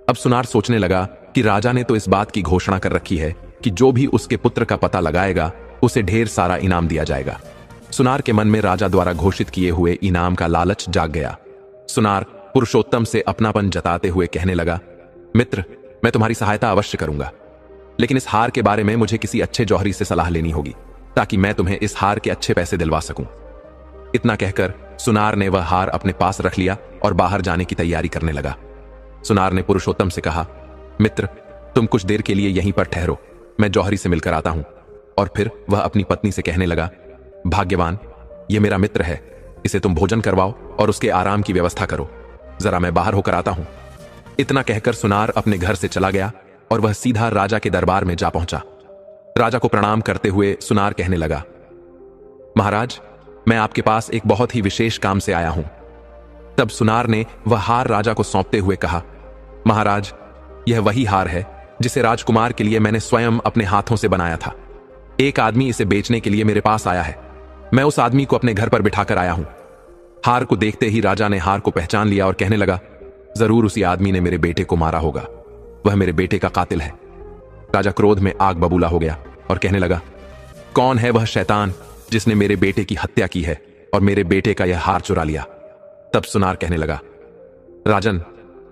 अब सुनार सोचने लगा कि राजा ने तो इस बात की घोषणा कर रखी है कि जो भी उसके पुत्र का पता लगाएगा उसे ढेर सारा इनाम दिया जाएगा। सुनार के मन में राजा द्वारा घोषित किए हुए इनाम का लालच जाग गया। सुनार पुरुषोत्तम से अपनापन जताते हुए कहने लगा, मित्र, मैं तुम्हारी सहायता अवश्य करूंगा, लेकिन इस हार के बारे में मुझे किसी अच्छे जौहरी से सलाह लेनी होगी ताकि मैं तुम्हें इस हार के अच्छे पैसे दिलवा सकूं। इतना कहकर सुनार ने वह हार अपने पास रख लिया और बाहर जाने की तैयारी करने लगा। सुनार ने पुरुषोत्तम से कहा, मित्र, तुम कुछ देर के लिए यहीं पर ठहरो, मैं जौहरी से मिलकर आता हूं। और फिर वह अपनी पत्नी से कहने लगा, भाग्यवान, यह मेरा मित्र है, इसे तुम भोजन करवाओ और उसके आराम की व्यवस्था करो, जरा मैं बाहर होकर आता हूं। इतना कहकर सुनार अपने घर से चला गया और वह सीधा राजा के दरबार में जा पहुंचा। राजा को प्रणाम करते हुए सुनार कहने लगा, महाराज, मैं आपके पास एक बहुत ही विशेष काम से आया हूं। तब सुनार ने वह हार राजा को सौंपते हुए कहा, महाराज, यह वही हार है जिसे राजकुमार के लिए मैंने स्वयं अपने हाथों से बनाया था। एक आदमी इसे बेचने के लिए मेरे पास आया है, मैं उस आदमी को अपने घर पर बिठाकर आया हूं। हार को देखते ही राजा ने हार को पहचान लिया और कहने लगा, जरूर उसी आदमी ने मेरे बेटे को मारा होगा, वह मेरे बेटे का कातिल है। राजा क्रोध में आग बबूला हो गया और कहने लगा, कौन है वह शैतान जिसने मेरे बेटे की हत्या की है और मेरे बेटे का यह हार चुरा लिया? तब सुनार कहने लगा, राजन,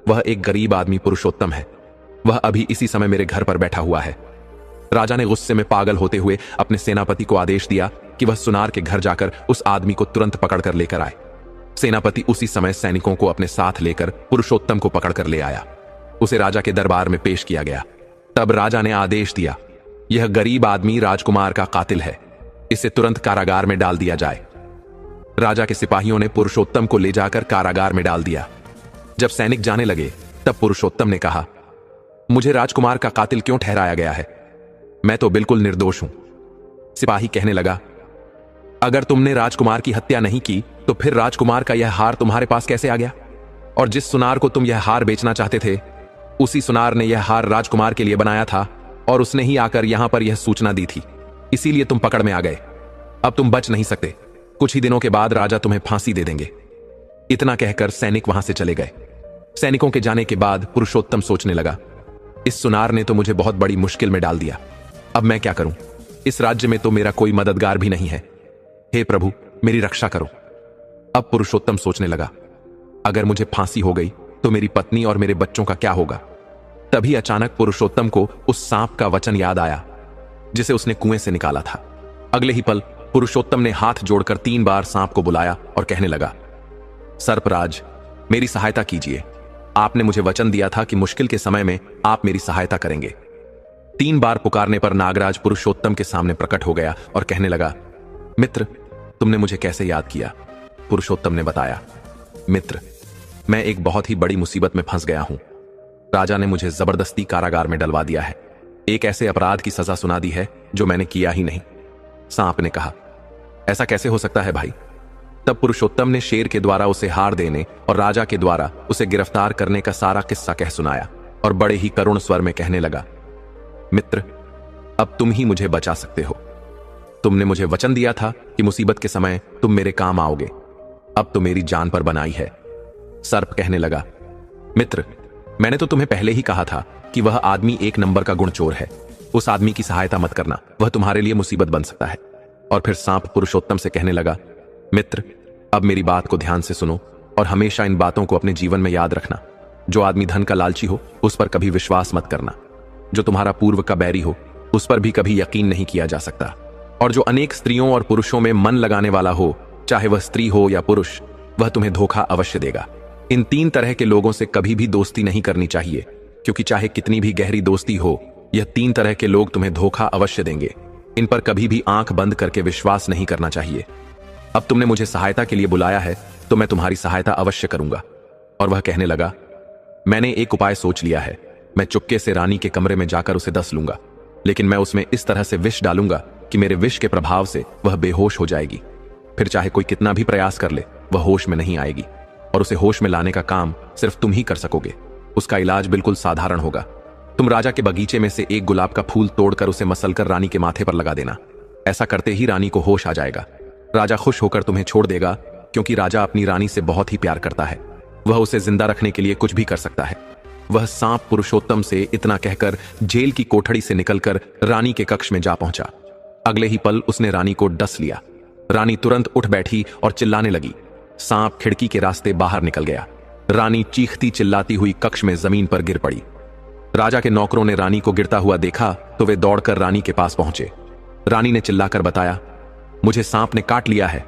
वह एक गरीब आदमी पुरुषोत्तम है, वह अभी इसी समय मेरे घर पर बैठा हुआ है। राजा ने गुस्से में पागल होते हुए अपने सेनापति को आदेश दिया कि वह सुनार के घर जाकर उस आदमी को तुरंत पकड़कर लेकर आए। सेनापति उसी समय सैनिकों को अपने साथ लेकर पुरुषोत्तम को पकड़कर ले आया। उसे राजा के दरबार में पेश किया गया। तब राजा ने आदेश दिया, यह गरीब आदमी राजकुमार का कातिल है, इसे तुरंत कारागार में डाल दिया जाए। राजा के सिपाहियों ने पुरुषोत्तम को ले जाकर कारागार में डाल दिया। जब सैनिक जाने लगे तब पुरुषोत्तम ने कहा, मुझे राजकुमार का कातिल क्यों ठहराया गया है? मैं तो बिल्कुल निर्दोष हूं। सिपाही कहने लगा, अगर तुमने राजकुमार की हत्या नहीं की तो फिर राजकुमार का यह हार तुम्हारे पास कैसे आ गया? और जिस सुनार को तुम यह हार बेचना चाहते थे, उसी सुनार ने यह हार राजकुमार के लिए बनाया था और उसने ही आकर यहां पर यह सूचना दी थी, इसीलिए तुम पकड़ में आ गए। अब तुम बच नहीं सकते, कुछ ही दिनों के बाद राजा तुम्हें फांसी दे देंगे। इतना कहकर सैनिक वहां से चले गए। सैनिकों के जाने के बाद पुरुषोत्तम सोचने लगा, इस सुनार ने तो मुझे बहुत बड़ी मुश्किल में डाल दिया, अब मैं क्या करूं? इस राज्य में तो मेरा कोई मददगार भी नहीं है, हे प्रभु, मेरी रक्षा करो। अब पुरुषोत्तम सोचने लगा, अगर मुझे फांसी हो गई तो मेरी पत्नी और मेरे बच्चों का क्या होगा? तभी अचानक पुरुषोत्तम को उस सांप का वचन याद आया जिसे उसने कुएं से निकाला था। अगले ही पल पुरुषोत्तम ने हाथ जोड़कर 3 बार सांप को बुलाया और कहने लगा, सर्पराज, मेरी सहायता कीजिए। आपने मुझे वचन दिया था कि मुश्किल के समय में आप मेरी सहायता करेंगे। 3 बार पुकारने पर नागराज पुरुषोत्तम के सामने प्रकट हो गया और कहने लगा, मित्र, तुमने मुझे कैसे याद किया? पुरुषोत्तम ने बताया, मित्र, मैं एक बहुत ही बड़ी मुसीबत में फंस गया हूं। राजा ने मुझे जबरदस्ती कारागार में डलवा दिया है, एक ऐसे अपराध की सजा सुना दी है जो मैंने किया ही नहीं। सांप ने कहा, ऐसा कैसे हो सकता है भाई? तब पुरुषोत्तम ने शेर के द्वारा उसे हार देने और राजा के द्वारा उसे गिरफ्तार करने का सारा किस्सा कह सुनाया और बड़े ही करुण स्वर में कहने लगा, मित्र, अब तुम ही मुझे बचा सकते हो। तुमने मुझे वचन दिया था कि मुसीबत के समय तुम मेरे काम आओगे, अब तो मेरी जान पर बनाई है। सर्प कहने लगा, मित्र, मैंने तो तुम्हें पहले ही कहा था कि वह आदमी 1 नंबर का गुण चोर है, उस आदमी की सहायता मत करना, वह तुम्हारे लिए मुसीबत बन सकता है। और फिर सांप पुरुषोत्तम से कहने लगा, मित्र, अब मेरी बात को ध्यान से सुनो और हमेशा इन बातों को अपने जीवन में याद रखना। जो आदमी धन का लालची हो उस पर कभी विश्वास मत करना, जो तुम्हारा पूर्व का बैरी हो उस पर भी कभी यकीन नहीं किया जा सकता, और जो अनेक स्त्रियों और पुरुषों में मन लगाने वाला हो, चाहे वह स्त्री हो या पुरुष, वह तुम्हें धोखा अवश्य देगा। इन 3 तरह के लोगों से कभी भी दोस्ती नहीं करनी चाहिए, क्योंकि चाहे कितनी भी गहरी दोस्ती हो, यह 3 तरह के लोग तुम्हें धोखा अवश्य देंगे। इन पर कभी भी आंख बंद करके विश्वास नहीं करना चाहिए। अब तुमने मुझे सहायता के लिए बुलाया है तो मैं तुम्हारी सहायता अवश्य करूंगा। और वह कहने लगा, मैंने एक उपाय सोच लिया है, मैं चुपके से रानी के कमरे में जाकर उसे डस लूंगा, लेकिन मैं उसमें इस तरह से विष डालूंगा कि मेरे विष के प्रभाव से वह बेहोश हो जाएगी। फिर चाहे कोई कितना भी प्रयास कर ले, वह होश में नहीं आएगी, और उसे होश में लाने का काम सिर्फ तुम ही कर सकोगे। उसका इलाज बिल्कुल साधारण होगा। तुम राजा के बगीचे में से एक गुलाब का फूल तोड़कर उसे मसलकर रानी के माथे पर लगा देना। ऐसा करते ही रानी को होश आ जाएगा। राजा खुश होकर तुम्हें छोड़ देगा, क्योंकि राजा अपनी रानी से बहुत ही प्यार करता है। वह उसे जिंदा रखने के लिए कुछ भी कर सकता है। वह सांप पुरुषोत्तम से इतना कहकर जेल की कोठड़ी से निकलकर रानी के कक्ष में जा पहुंचा। अगले ही पल उसने रानी को डस लिया। रानी तुरंत उठ बैठी और चिल्लाने लगी। सांप खिड़की के रास्ते बाहर निकल गया। रानी चीखती चिल्लाती हुई कक्ष में जमीन पर गिर पड़ी। राजा के नौकरों ने रानी को गिरता हुआ देखा तो वे दौड़कर रानी के पास पहुंचे। रानी ने चिल्लाकर बताया, मुझे सांप ने काट लिया है।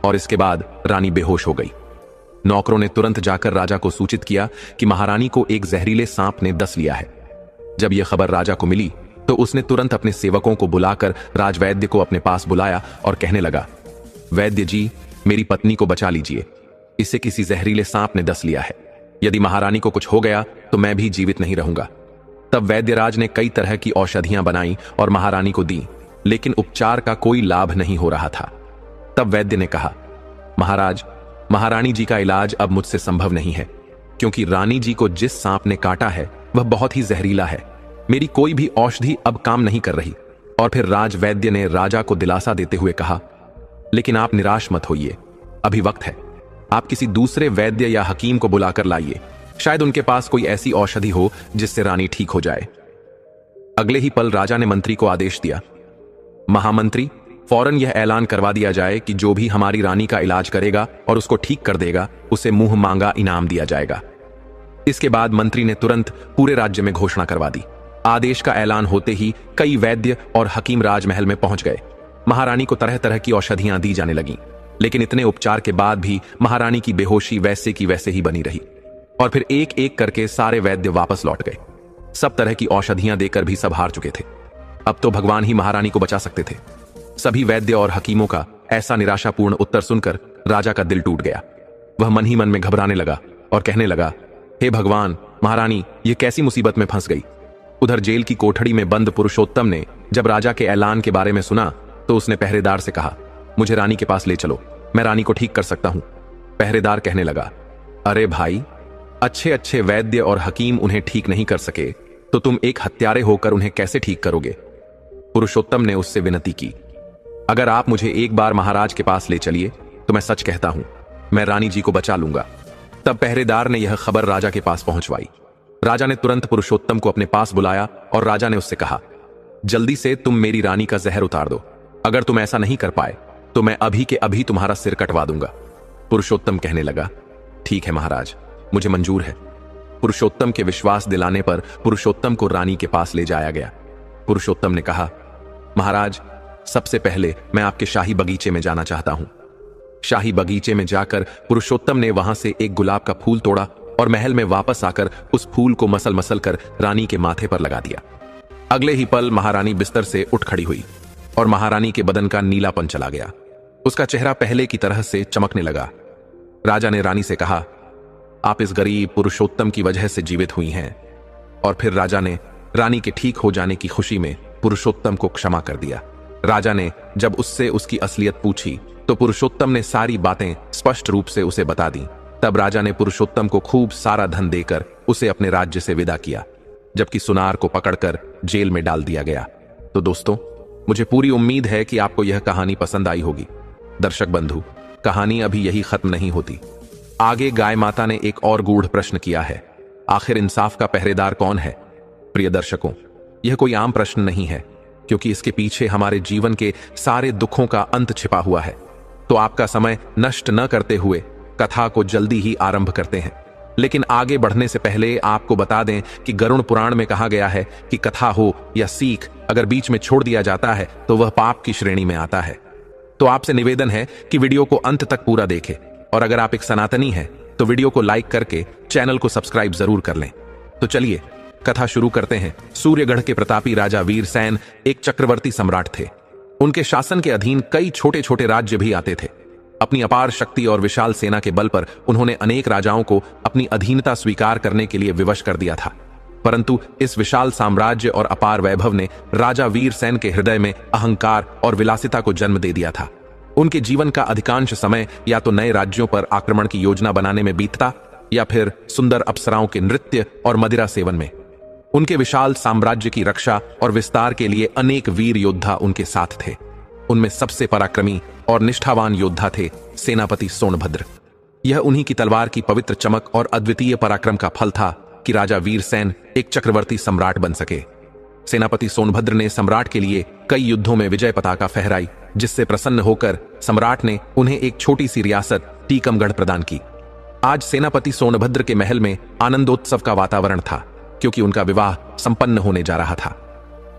और इसके बाद रानी बेहोश हो गई। नौकरों ने तुरंत जाकर राजा को सूचित किया कि महारानी को एक जहरीले सांप ने डस लिया है। जब यह खबर राजा को मिली तो उसने तुरंत अपने सेवकों को बुलाकर राजवैद्य को अपने पास बुलाया और कहने लगा, वैद्य जी, मेरी पत्नी को बचा लीजिए, इसे किसी जहरीले सांप ने डस लिया है। यदि महारानी को कुछ हो गया तो मैं भी जीवित नहीं रहूंगा। तब वैद्यराज ने कई तरह की औषधियां बनाई और महारानी को दी, लेकिन उपचार का कोई लाभ नहीं हो रहा था। तब वैद्य ने कहा, महाराज, महारानी जी का इलाज अब मुझसे संभव नहीं है, क्योंकि रानी जी को जिस सांप ने काटा है वह बहुत ही जहरीला है। मेरी कोई भी औषधि अब काम नहीं कर रही। और फिर राजवैद्य ने राजा को दिलासा देते हुए कहा, लेकिन आप निराश मत होइए, अभी वक्त है। आप किसी दूसरे वैद्य या हकीम को बुलाकर लाइए, शायद उनके पास कोई ऐसी औषधि हो जिससे रानी ठीक हो जाए। अगले ही पल राजा ने मंत्री को आदेश दिया, महामंत्री, फौरन यह ऐलान करवा दिया जाए कि जो भी हमारी रानी का इलाज करेगा और उसको ठीक कर देगा, उसे मुंह मांगा इनाम दिया जाएगा। इसके बाद मंत्री ने तुरंत पूरे राज्य में घोषणा करवा दी। आदेश का ऐलान होते ही कई वैद्य और हकीम राजमहल में पहुंच गए। महारानी को तरह तरह की औषधियां दी जाने लगीं, लेकिन इतने उपचार के बाद भी महारानी की बेहोशी वैसे की वैसे ही बनी रही। और फिर एक एक करके सारे वैद्य वापस लौट गए। सब तरह की औषधियां देकर भी सब हार चुके थे। अब तो भगवान ही महारानी को बचा सकते थे। सभी वैद्य और हकीमों का ऐसा निराशापूर्ण उत्तर सुनकर राजा का दिल टूट गया। वह मन ही मन में घबराने लगा और कहने लगा, हे भगवान, महारानी ये कैसी मुसीबत में फंस गई। उधर जेल की कोठड़ी में बंद पुरुषोत्तम ने जब राजा के ऐलान के बारे में सुना तो उसने पहरेदार से कहा, मुझे रानी के पास ले चलो, मैं रानी को ठीक कर सकता हूं। पहरेदार कहने लगा, अरे भाई, अच्छे अच्छे वैद्य और हकीम उन्हें ठीक नहीं कर सके तो तुम एक हत्यारे होकर उन्हें कैसे ठीक करोगे। पुरुषोत्तम ने उससे विनती की, अगर आप मुझे एक बार महाराज के पास ले चलिए तो मैं सच कहता हूं, मैं रानी जी को बचा लूंगा। तब पहरेदार ने यह खबर राजा के पास पहुंचवाई। राजा ने तुरंत पुरुषोत्तम को अपने पास बुलाया और राजा ने उससे कहा, जल्दी से तुम मेरी रानी का जहर उतार दो। अगर तुम ऐसा नहीं कर पाए तो मैं अभी के अभी तुम्हारा सिर कटवा दूंगा। पुरुषोत्तम कहने लगा, ठीक है महाराज, मुझे मंजूर है। पुरुषोत्तम के विश्वास दिलाने पर पुरुषोत्तम को रानी के पास ले जाया गया। पुरुषोत्तम ने कहा, महाराज, सबसे पहले मैं आपके शाही बगीचे में जाना चाहता हूं। शाही बगीचे में जाकर पुरुषोत्तम ने वहां से एक गुलाब का फूल तोड़ा और महल में वापस आकर उस फूल को मसल मसल कर रानी के माथे पर लगा दिया। अगले ही पल महारानी बिस्तर से उठ खड़ी हुई और महारानी के बदन का नीलापन चला गया। उसका चेहरा पहले की तरह से चमकने लगा। राजा ने रानी से कहा, आप इस गरीब पुरुषोत्तम की वजह से जीवित हुई हैं। और फिर राजा ने रानी के ठीक हो जाने की खुशी में पुरुषोत्तम को क्षमा कर दिया। राजा ने जब उससे उसकी असलियत पूछी तो पुरुषोत्तम ने सारी बातें स्पष्ट रूप से उसे बता दी। तब राजा ने पुरुषोत्तम को खूब सारा धन देकर उसे अपने राज्य से विदा किया, जबकि सुनार को पकड़कर जेल में डाल दिया गया। तो दोस्तों, मुझे पूरी उम्मीद है कि आपको यह कहानी पसंद आई होगी। दर्शक बंधु, कहानी अभी यही खत्म नहीं होती। आगे गाय माता ने एक और गूढ़ प्रश्न किया है, आखिर इंसाफ का पहरेदार कौन है। प्रिय दर्शकों, यह कोई आम प्रश्न नहीं है, क्योंकि इसके पीछे हमारे जीवन के सारे दुखों का अंत छिपा हुआ है। तो आपका समय नष्ट न करते हुए कथा को जल्दी ही आरंभ करते हैं। लेकिन आगे बढ़ने से पहले आपको बता दें कि गरुड़ पुराण में कहा गया है कि कथा हो या सीख अगर बीच में छोड़ दिया जाता है तो वह पाप की श्रेणी में आता है। तो आपसे निवेदन है कि वीडियो को अंत तक पूरा देखें, और अगर आप एक सनातनी हैं तो वीडियो को लाइक करके चैनल को सब्सक्राइब जरूर कर लें। तो चलिए कथा शुरू करते हैं। सूर्यगढ़ के प्रतापी राजा वीरसेन एक चक्रवर्ती सम्राट थे। उनके शासन के अधीन कई छोटे छोटे राज्य भी आते थे। अपनी अपार शक्ति और विशाल सेना के बल पर उन्होंने अनेक राजाओं को अपनी अधीनता स्वीकार करने के लिए विवश कर दिया था। परंतु इस विशाल साम्राज्य और अपार वैभव ने राजा वीरसेन के हृदय में अहंकार और विलासिता को जन्म दे दिया था। उनके जीवन का अधिकांश समय या तो नए राज्यों पर आक्रमण की योजना बनाने में बीतता या फिर सुंदर अप्सराओं के नृत्य और मदिरा सेवन में। उनके विशाल साम्राज्य की रक्षा और विस्तार के लिए अनेक वीर योद्धा उनके साथ थे। उनमें सबसे पराक्रमी और निष्ठावान योद्धा थे सेनापति सोनभद्र। यह उन्हीं की तलवार की पवित्र चमक और अद्वितीय पराक्रम का फल था कि राजा वीरसेन एक चक्रवर्ती सम्राट बन सके। सेनापति सोनभद्र ने सम्राट के लिए कई युद्धों में विजय पताका फहराई, जिससे प्रसन्न होकर सम्राट ने उन्हें एक छोटी सी रियासत टीकमगढ़ प्रदान की। आज सेनापति सोनभद्र के महल में आनंदोत्सव का वातावरण था, क्योंकि उनका विवाह संपन्न होने जा रहा था।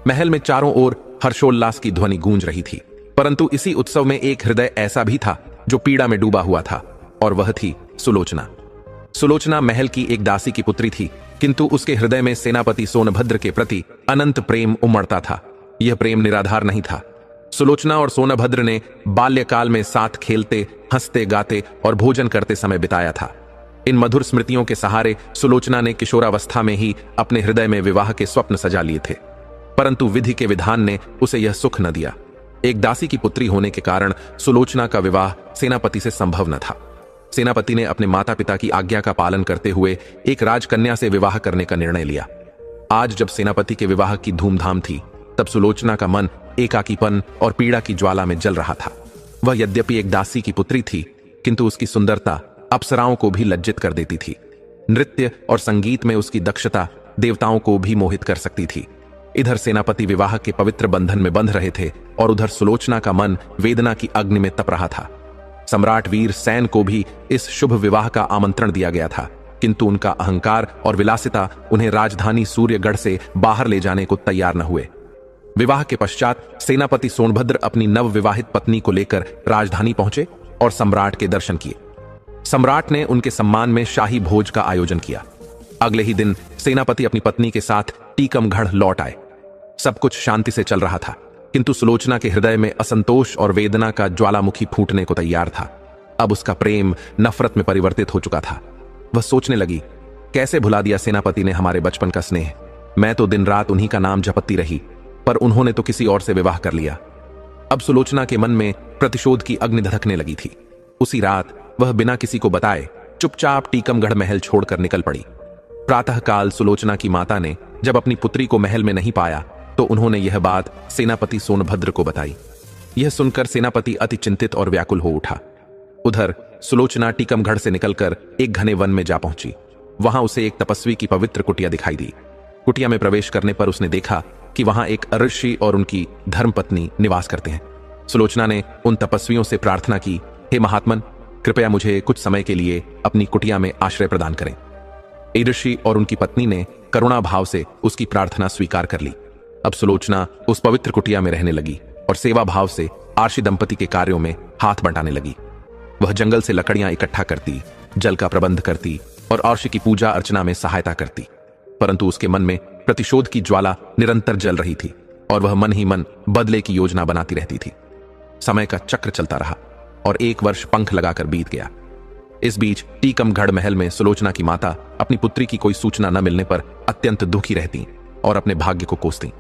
महल में चारों ओर हर्षोल्लास की ध्वनि गूंज रही थी, परंतु इसी उत्सव में एक हृदय ऐसा भी था जो पीड़ा में डूबा हुआ था, और वह थी सुलोचना। सुलोचना महल की एक दासी की पुत्री थी, किंतु उसके हृदय में सेनापति सोनभद्र के प्रति अनंत प्रेम उमड़ता था। यह प्रेम निराधार नहीं था। सुलोचना और सोनभद्र ने बाल्यकाल में साथ खेलते, हंसते, गाते और भोजन करते समय बिताया था। इन मधुर स्मृतियों के सहारे सुलोचना ने किशोरावस्था में ही अपने हृदय में विवाह के स्वप्न सजा लिए थे, परंतु विधि के विधान ने उसे यह सुख न दिया। एक दासी की पुत्री होने के कारण सुलोचना का विवाह सेनापति से संभव न था। सेनापति ने अपने माता पिता की आज्ञा का पालन करते हुए एक राजकन्या से विवाह करने का निर्णय लिया। आज जब सेनापति के विवाह की धूमधाम थी, तब सुलोचना का मन एकाकीपन और पीड़ा की ज्वाला में जल रहा था। वह यद्यपि एक दासी की पुत्री थी, किंतु उसकी सुंदरता अप्सराओं को भी लज्जित कर देती थी। नृत्य और संगीत में उसकी दक्षता देवताओं को भी मोहित कर सकती थी। इधर सेनापति विवाह के पवित्र बंधन में बंध रहे थे, और उधर सुलोचना का मन वेदना की अग्नि में तप रहा था। सम्राट वीर सैन को भी इस शुभ विवाह का आमंत्रण दिया गया था, किंतु उनका अहंकार और विलासिता उन्हें राजधानी सूर्यगढ़ से बाहर ले जाने को तैयार न हुए। विवाह के पश्चात सेनापति सोनभद्र अपनी नवविवाहित पत्नी को लेकर राजधानी पहुंचे और सम्राट के दर्शन किए। सम्राट ने उनके सम्मान में शाही भोज का आयोजन किया। अगले ही दिन सेनापति अपनी पत्नी के साथ टीकमगढ़ लौट आए। सब कुछ शांति से चल रहा था, किंतु सुलोचना के हृदय में असंतोष और वेदना का ज्वालामुखी फूटने को तैयार था। अब उसका प्रेम नफरत में परिवर्तित हो चुका था। वह सोचने लगी, कैसे भुला दिया सेनापति ने हमारे बचपन का स्नेह। मैं तो दिन रात उन्हीं का नाम जपती रही, पर उन्होंने तो किसी और से विवाह कर लिया। अब सुलोचना के मन में प्रतिशोध की अग्नि धधकने लगी थी। उसी रात वह बिना किसी को बताए चुपचाप टीकमगढ़ महल छोड़कर निकल पड़ी। प्रातःकाल सुलोचना की माता ने जब अपनी पुत्री को महल में नहीं पाया, तो उन्होंने यह बात सेनापति सोनभद्र को बताई। यह सुनकर सेनापति अति चिंतित और व्याकुल हो उठा। उधर सुलोचना टीकमगढ़ से निकलकर एक घने वन में जा पहुंची। वहां उसे एक तपस्वी की पवित्र कुटिया दिखाई दी। कुटिया में प्रवेश करने पर उसने देखा कि वहां एक ऋषि और उनकी धर्मपत्नी निवास करते हैं। सुलोचना ने उन तपस्वियों से प्रार्थना की, हे महात्मन, कृपया मुझे कुछ समय के लिए अपनी कुटिया में आश्रय प्रदान करें। ऋषि और उनकी पत्नी ने करुणा भाव से उसकी प्रार्थना स्वीकार कर ली। अब सुलोचना उस पवित्र कुटिया में रहने लगी और सेवा भाव से आर्षि दंपति के कार्यों में हाथ बंटाने लगी। वह जंगल से लकड़ियां इकट्ठा करती, जल का प्रबंध करती और आर्षि की पूजा अर्चना में सहायता करती, परंतु उसके मन में प्रतिशोध की ज्वाला निरंतर जल रही थी और वह मन ही मन बदले की योजना बनाती रहती थी। समय का चक्र चलता रहा और 1 वर्ष पंख लगाकर बीत गया। इस बीच टीकमगढ़ महल में सुलोचना की माता अपनी पुत्री की कोई सूचना न मिलने पर अत्यंत दुखी रहती और अपने भाग्य को कोसती।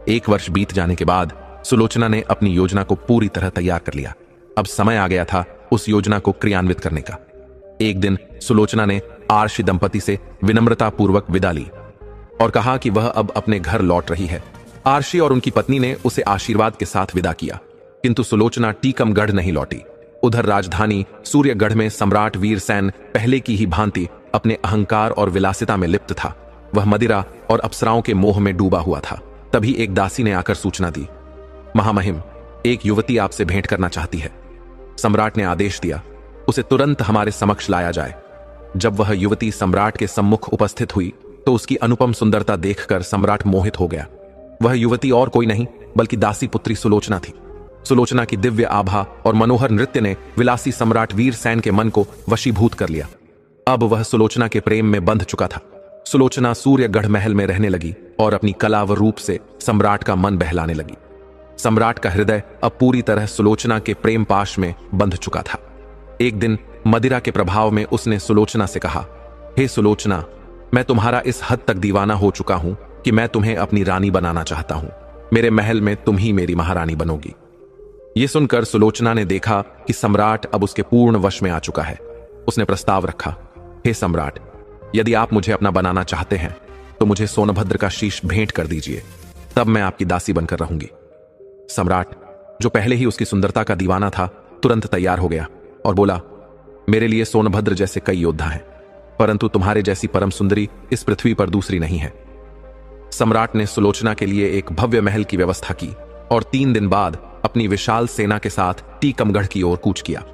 1 वर्ष बीत जाने के बाद सुलोचना ने अपनी योजना को पूरी तरह तैयार कर लिया। अब समय आ गया था उस योजना को क्रियान्वित करने का। एक दिन सुलोचना ने आर्षि दंपति से विनम्रता पूर्वक विदा ली और कहा कि वह अब अपने घर लौट रही है। आर्षि और उनकी पत्नी ने उसे आशीर्वाद के साथ विदा किया, किंतु सुलोचना टीकमगढ़ नहीं लौटी। उधर राजधानी सूर्यगढ़ में सम्राट वीरसेन पहले की ही भांति अपने अहंकार और विलासिता में लिप्त था। वह मदिरा और अप्सराओं के मोह में डूबा हुआ था। तभी एक दासी ने आकर सूचना दी, महामहिम, एक युवती आपसे भेंट करना चाहती है। सम्राट ने आदेश दिया, उसे तुरंत हमारे समक्ष लाया जाए। जब वह युवती सम्राट के सम्मुख उपस्थित हुई, तो उसकी अनुपम सुंदरता देखकर सम्राट मोहित हो गया। वह युवती और कोई नहीं बल्कि दासी पुत्री सुलोचना थी। सुलोचना की दिव्य आभा और मनोहर नृत्य ने विलासी सम्राट वीरसेन के मन को वशीभूत कर लिया। अब वह सुलोचना के प्रेम में बंध चुका था। सुलोचना सूर्यगढ़ महल में रहने लगी और अपनी कला व रूप से सम्राट का मन बहलाने लगी। सम्राट का हृदय अब पूरी तरह सुलोचना के प्रेम पाश में बंध चुका था। एक दिन मदिरा के प्रभाव में उसने सुलोचना से कहा, हे सुलोचना, मैं तुम्हारा इस हद तक दीवाना हो चुका हूं कि मैं तुम्हें अपनी रानी बनाना चाहता हूं। मेरे महल में तुम ही मेरी महारानी बनोगी। यह सुनकर सुलोचना ने देखा कि सम्राट अब उसके पूर्ण वश में आ चुका है। उसने प्रस्ताव रखा, हे सम्राट, यदि आप मुझे अपना बनाना चाहते हैं तो मुझे सोनभद्र का शीश भेंट कर दीजिए, तब मैं आपकी दासी बनकर रहूंगी। सम्राट, जो पहले ही उसकी सुंदरता का दीवाना था, तुरंत तैयार हो गया और बोला, मेरे लिए सोनभद्र जैसे कई योद्धा हैं, परंतु तुम्हारे जैसी परम सुंदरी इस पृथ्वी पर दूसरी नहीं है। सम्राट ने सुलोचना के लिए एक भव्य महल की व्यवस्था की और 3 दिन बाद अपनी विशाल सेना के साथ टीकमगढ़ की ओर कूच किया।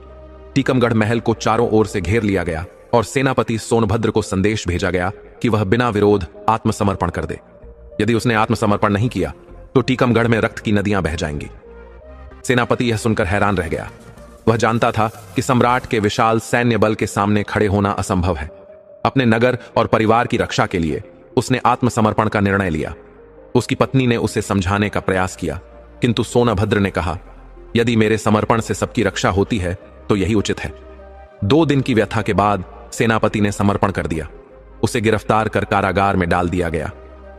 टीकमगढ़ महल को चारों ओर से घेर लिया गया और सेनापति सोनभद्र को संदेश भेजा गया कि वह बिना विरोध आत्मसमर्पण कर दे। यदि उसने आत्मसमर्पण नहीं किया तो टीकमगढ़ में रक्त की नदियां बह जाएंगी। सेनापति यह सुनकर हैरान रह गया। वह जानता था कि सम्राट के विशाल सैन्य बल के सामने खड़े होना असंभव है। अपने नगर और परिवार की रक्षा के लिए उसने आत्मसमर्पण का निर्णय लिया। उसकी पत्नी ने उसे समझाने का प्रयास किया, किंतु सोनभद्र ने कहा, यदि मेरे समर्पण से सबकी रक्षा होती है तो यही उचित है। 2 दिन की व्यथा के बाद सेनापति ने समर्पण कर दिया। उसे गिरफ्तार कर कारागार में डाल दिया गया,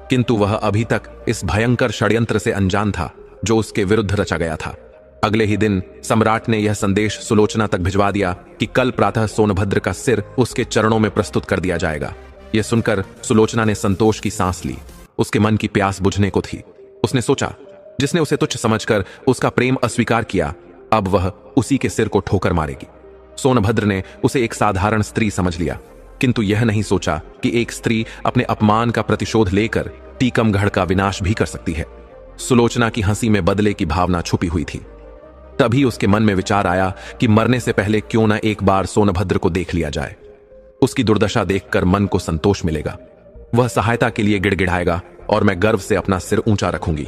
किंतु वह अभी तक इस भयंकर षड्यंत्र से अनजान था जो उसके विरुद्ध रचा गया था। अगले ही दिन सम्राट ने यह संदेश सुलोचना तक भिजवा दिया कि कल प्रातः सोनभद्र का सिर उसके चरणों में प्रस्तुत कर दिया जाएगा। यह सुनकर सुलोचना ने संतोष की सांस ली। उसके मन की प्यास बुझने को थी। उसने सोचा, जिसने उसे तुच्छ समझकर उसका प्रेम अस्वीकार किया, अब वह उसी के सिर को ठोकर मारेगी। सोनभद्र ने उसे एक साधारण स्त्री समझ लिया, किंतु यह नहीं सोचा कि एक स्त्री अपने अपमान का प्रतिशोध लेकर टीकमगढ़ का विनाश भी कर सकती है। सुलोचना की हंसी में बदले की भावना छुपी हुई थी। तभी उसके मन में विचार आया कि मरने से पहले क्यों न एक बार सोनभद्र को देख लिया जाए। उसकी दुर्दशा देखकर मन को संतोष मिलेगा। वह सहायता के लिए गिड़गिड़ाएगा और मैं गर्व से अपना सिर ऊंचा रखूंगी।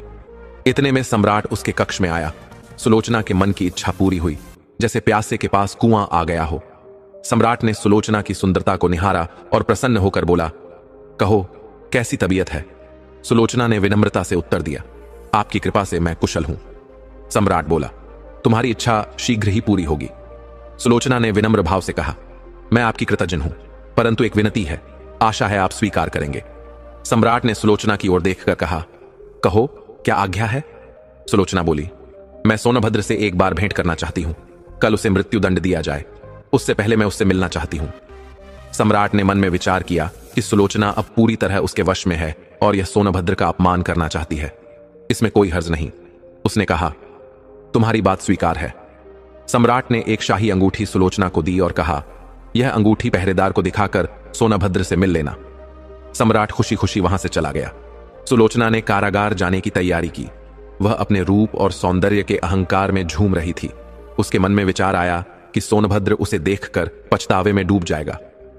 इतने में सम्राट उसके कक्ष में आया। सुलोचना के मन की इच्छा पूरी हुई, जैसे प्यासे के पास कुआं आ गया हो। सम्राट ने सुलोचना की सुंदरता को निहारा और प्रसन्न होकर बोला, कहो, कैसी तबीयत है? सुलोचना ने विनम्रता से उत्तर दिया, आपकी कृपा से मैं कुशल हूं। सम्राट बोला, तुम्हारी इच्छा शीघ्र ही पूरी होगी। सुलोचना ने विनम्र भाव से कहा, मैं आपकी कृतज्ञ हूं, परंतु एक विनती है, आशा है आप स्वीकार करेंगे। सम्राट ने सुलोचना की ओर देखकर कहा, कहो, क्या आज्ञा है? सुलोचना बोली, मैं सोनभद्र से एक बार भेंट करना चाहती हूं। कल उसे मृत्युदंड दिया जाए, उससे पहले मैं उससे मिलना चाहती हूं। सम्राट ने मन में विचार किया कि सुलोचना अब पूरी तरह उसके वश में है और यह सोनभद्र का अपमान करना चाहती है। इसमें कोई हर्ज नहीं। उसने कहा, तुम्हारी बात स्वीकार है। सम्राट ने एक शाही अंगूठी सुलोचना को दी और कहा, यह अंगूठी पहरेदार को दिखाकर सोनभद्र से मिल लेना। सम्राट खुशी खुशी वहां से चला गया। सुलोचना ने कारागार जाने की तैयारी की। वह अपने रूप और सौंदर्य के अहंकार में झूम रही थी। उसके मन में विचार आया कि सोनभद्र उसे देखकर पछतावे में डूब जाएगा,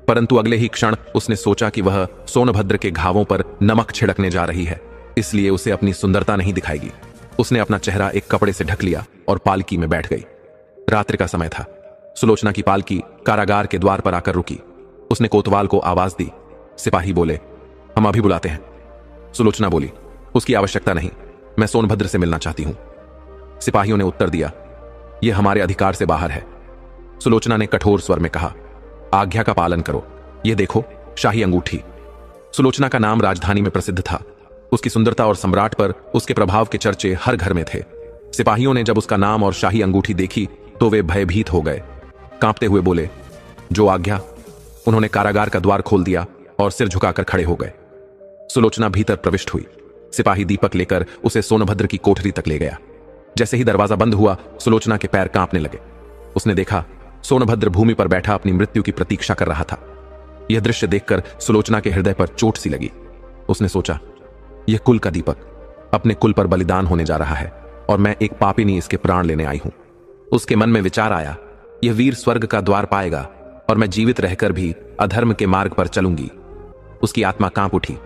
परंतु अगले ही क्षण उसने सोचा कि वह सोनभद्र के घावों पर नमक छिड़कने जा रही है, इसलिए उसे अपनी सुंदरता नहीं दिखाएगी। उसने अपना चेहरा एक कपड़े से ढक लिया और पालकी में बैठ गई। रात्रि का समय था। सुलोचना की पालकी कारागार के द्वार पर आकर रुकी। उसने कोतवाल को आवाज दी। सिपाही बोले, हम अभी बुलाते हैं। सुलोचना बोली, उसकी आवश्यकता नहीं, मैं सोनभद्र से मिलना चाहती हूं। सिपाहियों ने उत्तर दिया, यह हमारे अधिकार से बाहर है। सुलोचना ने कठोर स्वर में कहा, आज्ञा का पालन करो। यह देखो, शाही अंगूठी। सुलोचना का नाम राजधानी में प्रसिद्ध था। उसकी सुंदरता और सम्राट पर उसके प्रभाव के चर्चे हर घर में थे। सिपाहियों ने जब उसका नाम और शाही अंगूठी देखी तो वे भयभीत हो गए। कांपते हुए बोले, जो आज्ञा। उन्होंने कारागार का द्वार खोल दिया और सिर झुकाकर खड़े हो गए। सुलोचना भीतर प्रविष्ट हुई। सिपाही दीपक लेकर उसे सोनभद्र की कोठरी तक ले गया। जैसे ही दरवाजा बंद हुआ, सुलोचना के पैर कांपने लगे। उसने देखा, सोनभद्र भूमि पर बैठा अपनी मृत्यु की प्रतीक्षा कर रहा था। यह दृश्य देखकर सुलोचना के हृदय पर चोट सी लगी। उसने सोचा, यह कुल का दीपक अपने कुल पर बलिदान होने जा रहा है और मैं एक पापिनी इसके प्राण लेने आई हूं। उसके मन में विचार आया, यह वीर स्वर्ग का द्वार पाएगा और मैं जीवित रहकर भी अधर्म के मार्ग पर चलूंगी। उसकी आत्मा कांप उठी।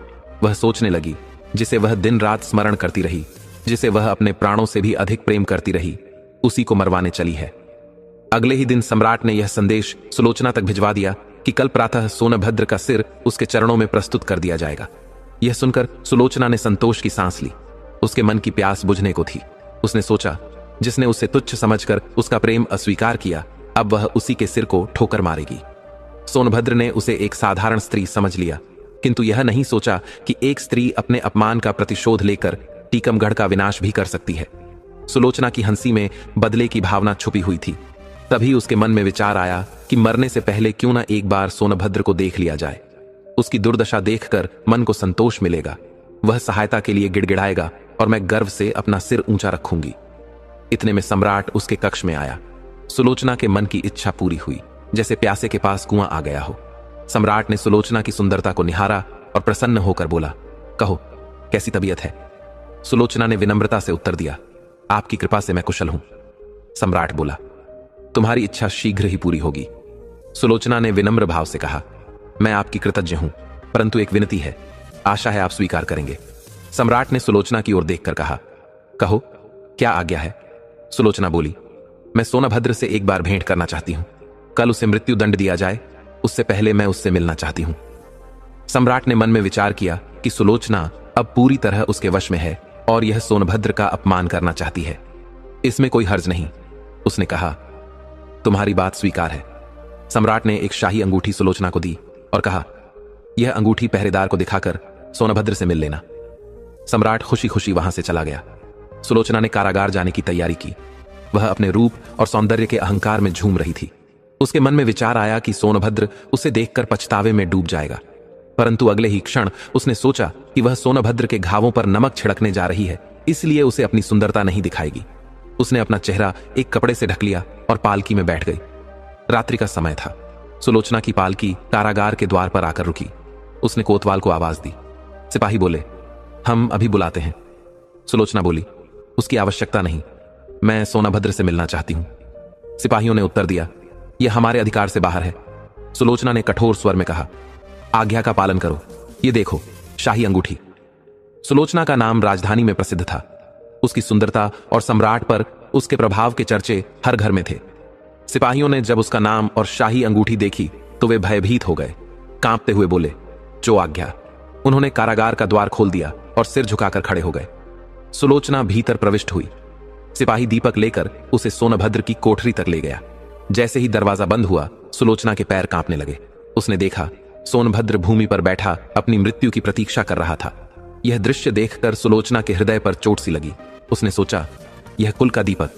वह सोचने लगी, जिसे वह दिन रात स्मरण करती रही, जिसे वह अपने प्राणों से भी अधिक प्रेम करती रही, उसी को मरवाने चली है। अगले ही दिन सम्राट ने यह संदेश सुलोचना तक भिजवा दिया कि कल प्रातः सोनभद्र का सिर उसके चरणों में प्रस्तुत कर दिया जाएगा। यह सुनकर सुलोचना ने संतोष की सांस ली। उसके मन की प्यास बुझने को थी। उसने सोचा, जिसने उसे तुच्छ समझकर उसका प्रेम अस्वीकार किया, अब वह उसी के सिर को ठोकर मारेगी। सोनभद्र ने उसे एक साधारण स्त्री समझ लिया, किंतु यह नहीं सोचा कि एक स्त्री अपने अपमान का प्रतिशोध लेकर टीकमगढ़ का विनाश भी कर सकती है। सुलोचना की हंसी में बदले की भावना छुपी हुई थी। तभी उसके मन में विचार आया कि मरने से पहले क्यों ना एक बार सोनभद्र को देख लिया जाए। उसकी दुर्दशा देखकर मन को संतोष मिलेगा। वह सहायता के लिए गिड़गिड़ाएगा और मैं गर्व से अपना सिर ऊंचा रखूंगी। इतने में सम्राट उसके कक्ष में आया। सुलोचना के मन की इच्छा पूरी हुई, जैसे प्यासे के पास कुआं आ गया हो। सम्राट ने सुलोचना की सुंदरता को निहारा और प्रसन्न होकर बोला, कहो, कैसी तबीयत है? सुलोचना ने विनम्रता से उत्तर दिया, आपकी कृपा से मैं कुशल हूं। सम्राट बोला, तुम्हारी इच्छा शीघ्र ही पूरी होगी। सुलोचना ने विनम्र भाव से कहा, मैं आपकी कृतज्ञ हूं, परंतु एक विनती है, आशा है आप स्वीकार करेंगे। सम्राट ने सुलोचना की ओर देखकर कहा, कहो, क्या आज्ञा है? सुलोचना बोली, मैं सोनभद्र से एक बार भेंट करना चाहती हूं। कल उसे मृत्यु दंड दिया जाए, उससे पहले मैं उससे मिलना चाहती हूं। सम्राट ने मन में विचार किया कि सुलोचना अब पूरी तरह उसके वश में है और यह सोनभद्र का अपमान करना चाहती है। इसमें कोई हर्ज नहीं। उसने कहा, तुम्हारी बात स्वीकार है। सम्राट ने एक शाही अंगूठी सुलोचना को दी और कहा, यह अंगूठी पहरेदार को दिखाकर सोनभद्र से मिल लेना। सम्राट खुशी खुशी वहां से चला गया। सुलोचना ने कारागार जाने की तैयारी की। वह अपने रूप और सौंदर्य के अहंकार में झूम रही थी। उसके मन में विचार आया कि सोनभद्र उसे देखकर पछतावे में डूब जाएगा, परंतु अगले ही क्षण उसने सोचा कि वह सोनभद्र के घावों पर नमक छिड़कने जा रही है, इसलिए उसे अपनी सुंदरता नहीं दिखाएगी। उसने अपना चेहरा एक कपड़े से ढक लिया और पालकी में बैठ गई। रात्रि का समय था। सुलोचना की पालकी कारागार के द्वार पर आकर रुकी। उसने कोतवाल को आवाज दी। सिपाही बोले, हम अभी बुलाते हैं। सुलोचना बोली, उसकी आवश्यकता नहीं, मैं सोनभद्र से मिलना चाहती हूं। सिपाहियों ने उत्तर दिया, यह हमारे अधिकार से बाहर है। सुलोचना ने कठोर स्वर में कहा, आज्ञा का पालन करो। ये देखो, शाही अंगूठी। सुलोचना का नाम राजधानी में प्रसिद्ध था। उसकी सुंदरता और सम्राट पर उसके प्रभाव के चर्चे हर घर में थे। सिपाहियों ने जब उसका नाम और शाही अंगूठी देखी तो वे भयभीत हो गए। कांपते हुए बोले, जो आज्ञा। उन्होंने कारागार का द्वार खोल दिया और सिर झुकाकर खड़े हो गए। सुलोचना भीतर प्रविष्ट हुई। सिपाही दीपक लेकर उसे सोनभद्र की कोठरी तक ले गया। जैसे ही दरवाजा बंद हुआ, सुलोचना के पैर कांपने लगे। उसने देखा, सोनभद्र भूमि पर बैठा अपनी मृत्यु की प्रतीक्षा कर रहा था। यह दृश्य देखकर सुलोचना के हृदय पर चोट सी लगी। उसने सोचा, यह कुल का दीपक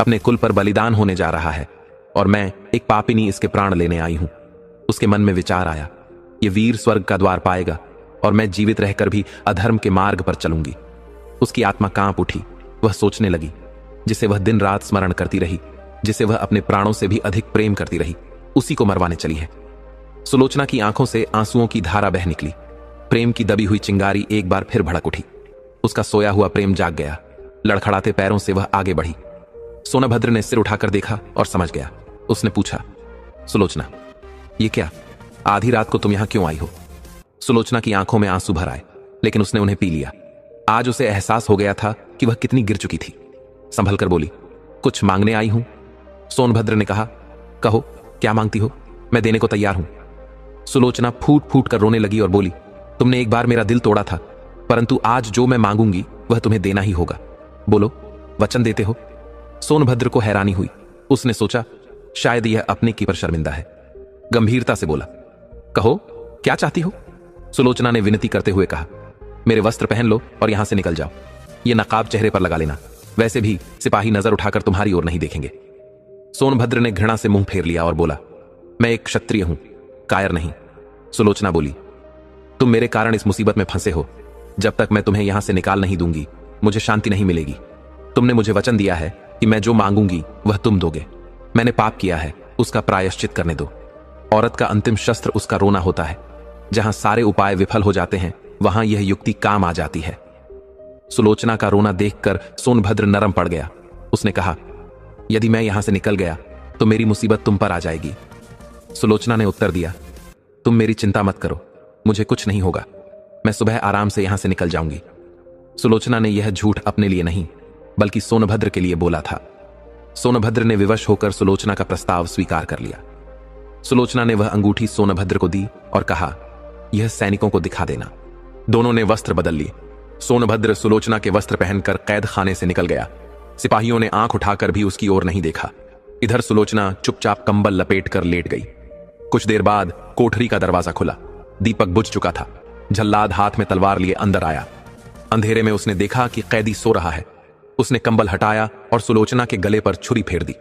अपने कुल पर बलिदान होने जा रहा है और मैं एक पापिनी इसके प्राण लेने आई हूं। उसके मन में विचार आया, यह वीर स्वर्ग का द्वार पाएगा और मैं जीवित रहकर भी अधर्म के मार्ग पर चलूंगी। उसकी आत्मा कांप उठी। वह सोचने लगी, जिसे वह दिन रात स्मरण करती रही, जिसे वह अपने प्राणों से भी अधिक प्रेम करती रही, उसी को मरवाने चली है। सुलोचना की आंखों से आंसुओं की धारा बह निकली। प्रेम की दबी हुई चिंगारी एक बार फिर भड़क उठी। उसका सोया हुआ प्रेम जाग गया। लड़खड़ाते पैरों से वह आगे बढ़ी। सोनभद्र ने सिर उठाकर देखा और समझ गया। उसने पूछा, सुलोचना, ये क्या? आधी रात को तुम यहां क्यों आई हो? सुलोचना की आंखों में आंसू भर आए, लेकिन उसने उन्हें पी लिया। आज उसे एहसास हो गया था कि वह कितनी गिर चुकी थी। संभल कर बोली, कुछ मांगने आई हूं। सोनभद्र ने कहा, कहो, क्या मांगती हो? मैं देने को तैयार हूं। सुलोचना फूट फूट कर रोने लगी और बोली, तुमने एक बार मेरा दिल तोड़ा था, परंतु आज जो मैं मांगूंगी वह तुम्हें देना ही होगा। बोलो, वचन देते हो? सोनभद्र को हैरानी हुई। उसने सोचा, शायद यह अपने की पर शर्मिंदा है। गंभीरता से बोला, कहो, क्या चाहती हो? सुलोचना ने विनती करते हुए कहा, मेरे वस्त्र पहन लो और यहां से निकल जाओ। यह नकाब चेहरे पर लगा लेना, वैसे भी सिपाही नजर उठाकर तुम्हारी ओर नहीं देखेंगे। सोनभद्र ने घृणा से मुंह फेर लिया और बोला, मैं एक क्षत्रिय हूं, कायर नहीं। सुलोचना बोली, तुम मेरे कारण इस मुसीबत में फंसे हो। जब तक मैं तुम्हें यहां से निकाल नहीं दूंगी, मुझे शांति नहीं मिलेगी। तुमने मुझे वचन दिया है कि मैं जो मांगूंगी वह तुम दोगे। मैंने पाप किया है, उसका प्रायश्चित करने दो। औरत का अंतिम शस्त्र उसका रोना होता है। जहां सारे उपाय विफल हो जाते हैं, वहां यह युक्ति काम आ जाती है। सुलोचना का रोना देखकर सोनभद्र नरम पड़ गया। उसने कहा, यदि मैं यहां से निकल गया तो मेरी मुसीबत तुम पर आ जाएगी। सुलोचना ने उत्तर दिया, तुम मेरी चिंता मत करो, मुझे कुछ नहीं होगा। मैं सुबह आराम से यहां से निकल जाऊंगी। सुलोचना ने यह झूठ अपने लिए नहीं, बल्कि सोनभद्र के लिए बोला था। सोनभद्र ने विवश होकर सुलोचना का प्रस्ताव स्वीकार कर लिया। सुलोचना ने वह अंगूठी सोनभद्र को दी और कहा, यह सैनिकों को दिखा देना। दोनों ने वस्त्र बदल लिए। सोनभद्र सुलोचना के वस्त्र पहनकर कैद खाने से निकल गया। सिपाहियों ने आंख उठाकर भी उसकी ओर नहीं देखा। इधर सुलोचना चुपचाप कंबल लपेटकर लेट गई। कुछ देर बाद कोठरी का दरवाजा खुला। दीपक बुझ चुका था। जल्लाद हाथ में तलवार लिए अंदर आया। अंधेरे में उसने देखा कि कैदी सो रहा है। उसने कंबल हटाया और सुलोचना के गले पर छुरी फेर दी।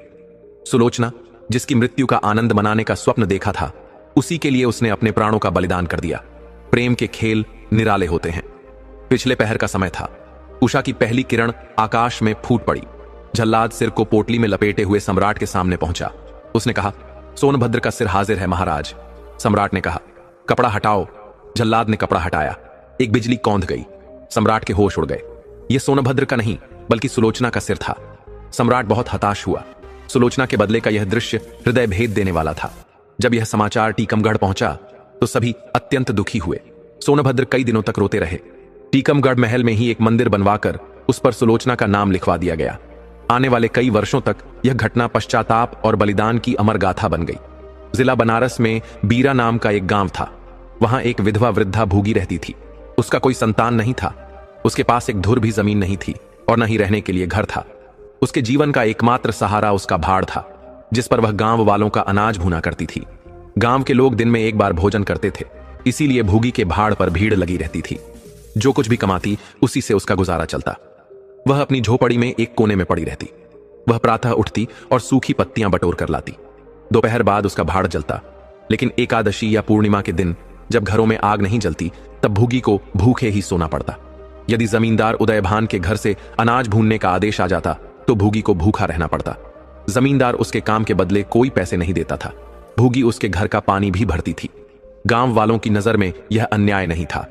सुलोचना, जिसकी मृत्यु का आनंद मनाने का स्वप्न देखा था, उसी के लिए उसने अपने प्राणों का बलिदान कर दिया। प्रेम के खेल निराले होते हैं। पिछले पहर का समय था। उषा की पहली किरण आकाश में फूट पड़ी। जल्लाद सिर को पोटली में लपेटे हुए सम्राट के सामने पहुंचा। उसने कहा, सोनभद्र का सिर हाजिर है महाराज। सम्राट ने कहा, कपड़ा हटाओ। जल्लाद ने कपड़ा हटाया। एक बिजली कौंध गई। सम्राट के होश उड़ गए। यह सोनभद्र का नहीं, बल्कि सुलोचना का सिर था। सम्राट बहुत हताश हुआ। सुलोचना के बदले का यह दृश्य हृदय भेद देने वाला था। जब यह समाचार टीकमगढ़ पहुंचा तो सभी अत्यंत दुखी हुए। सोनभद्र कई दिनों तक रोते रहे। टीकमगढ़ महल में ही एक मंदिर बनवाकर उस पर सुलोचना का नाम लिखवा दिया गया। आने वाले कई वर्षों तक यह घटना पश्चाताप और बलिदान की अमर गाथा बन गई। जिला बनारस में बीरा नाम का एक गांव था। वहां एक विधवा वृद्धा भूगी रहती थी। उसका कोई संतान नहीं था। उसके पास एक धुर भी जमीन नहीं थी और न ही रहने के लिए घर था। उसके जीवन का एकमात्र सहारा उसका भाड़ था, जिस पर वह गांव वालों का अनाज भूना करती थी। गांव के लोग दिन में एक बार भोजन करते थे, इसीलिए भूगी के भाड़ पर भीड़ लगी रहती थी। जो कुछ भी कमाती उसी से उसका गुजारा चलता। वह अपनी झोपड़ी में एक कोने में पड़ी रहती। वह प्रातः उठती और सूखी पत्तियां बटोर कर लाती। दोपहर बाद उसका भाड़ जलता, लेकिन एकादशी या पूर्णिमा के दिन जब घरों में आग नहीं जलती, तब भूगी को भूखे ही सोना पड़ता। यदि जमींदार उदयभान के घर से अनाज भूनने का आदेश आ जाता तो भूगी को भूखा रहना पड़ता। जमींदार उसके काम के बदले कोई पैसे नहीं देता था। भूगी उसके घर का पानी भी भरती थी। गांव वालों की नजर में यह अन्याय नहीं था।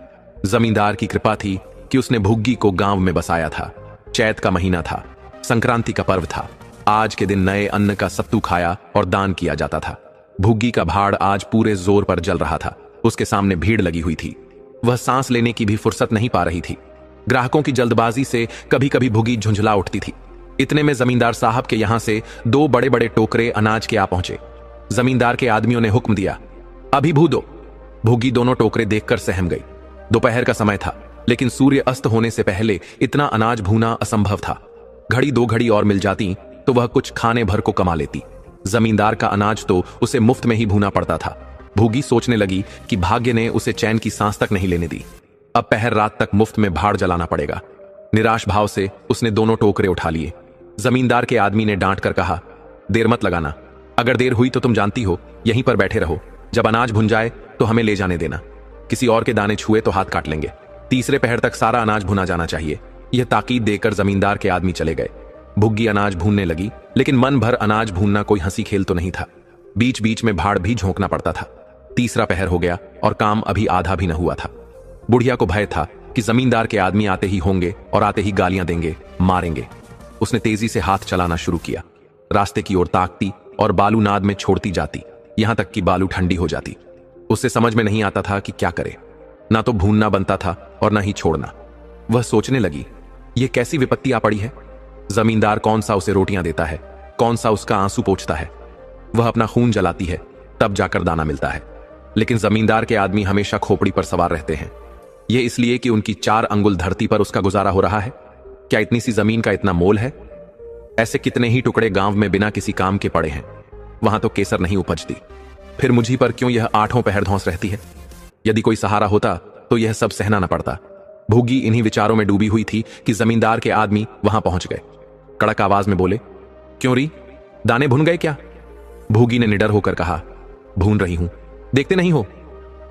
जमींदार की कृपा थी कि उसने भुग्गी को गांव में बसाया था। चैत का महीना था, संक्रांति का पर्व था। आज के दिन नए अन्न का सत्तू खाया और दान किया जाता था। भुग्गी का भाड़ आज पूरे जोर पर जल रहा था। उसके सामने भीड़ लगी हुई थी। वह सांस लेने की भी फुर्सत नहीं पा रही थी। ग्राहकों की जल्दबाजी से कभी कभी भुगी झुंझला उठती थी। इतने में जमींदार साहब के यहां से 2 बड़े बड़े टोकरे अनाज के आ पहुंचे। जमींदार के आदमियों ने हुक्म दिया, अभी भू दो। भुगी दोनों टोकरे देखकर सहम गई। दोपहर का समय था, लेकिन सूर्य अस्त होने से पहले इतना अनाज भूना असंभव था। घड़ी 2 घड़ी और मिल जाती तो वह कुछ खाने भर को कमा लेती। जमींदार का अनाज तो उसे मुफ्त में ही भूना पड़ता था। भूगी सोचने लगी कि भाग्य ने उसे चैन की सांस तक नहीं लेने दी। अब पहर रात तक मुफ्त में भाड़ जलाना पड़ेगा। निराश भाव से उसने दोनों टोकरे उठा लिए। जमींदार के आदमी ने डांट कर कहा, देर मत लगाना। अगर देर हुई तो तुम जानती हो, यहीं पर बैठे रहो। जब अनाज भुन जाए तो हमें ले जाने देना। किसी और के दाने छुए तो हाथ काट लेंगे। तीसरे पहर तक सारा अनाज भुना जाना चाहिए। यह ताकीद देकर जमींदार के आदमी चले गए। भुग्गी अनाज भूनने लगी, लेकिन मन भर अनाज भूनना कोई हंसी खेल तो नहीं था। बीच बीच में भाड़ भी झोंकना पड़ता था। तीसरा पहर हो गया और काम अभी आधा भी न हुआ था। बुढ़िया को भय था कि जमींदार के आदमी आते ही होंगे और आते ही गालियां देंगे, मारेंगे। उसने तेजी से हाथ चलाना शुरू किया। रास्ते की ओर ताकती और बालू नाद में छोड़ती जाती, यहां तक कि बालू ठंडी हो जाती। उससे समझ में नहीं आता था कि क्या करे। ना तो भूनना बनता था और ना ही छोड़ना। वह सोचने लगी, यह कैसी विपत्ति आ पड़ी है। जमींदार कौन सा उसे रोटियां देता है, कौन सा उसका आंसू पोंछता है। वह अपना खून जलाती है, तब जाकर दाना मिलता है। लेकिन जमींदार के आदमी हमेशा खोपड़ी पर सवार रहते हैं। यह इसलिए कि उनकी 4 अंगुल धरती पर उसका गुजारा हो रहा है। क्या इतनी सी जमीन का इतना मोल है? ऐसे कितने ही टुकड़े गांव में बिना किसी काम के पड़े हैं। वहां तो केसर नहीं उपजती। फिर मुझी पर क्यों यह 8 पहर धौंस रहती है? यदि कोई सहारा होता तो यह सब सहना न पड़ता। भूगी इन्हीं विचारों में डूबी हुई थी कि जमींदार के आदमी वहां पहुंच गए। कड़क आवाज में बोले, क्यों री, दाने भुन गए क्या? भूगी ने निडर होकर कहा, भून रही हूं, देखते नहीं हो?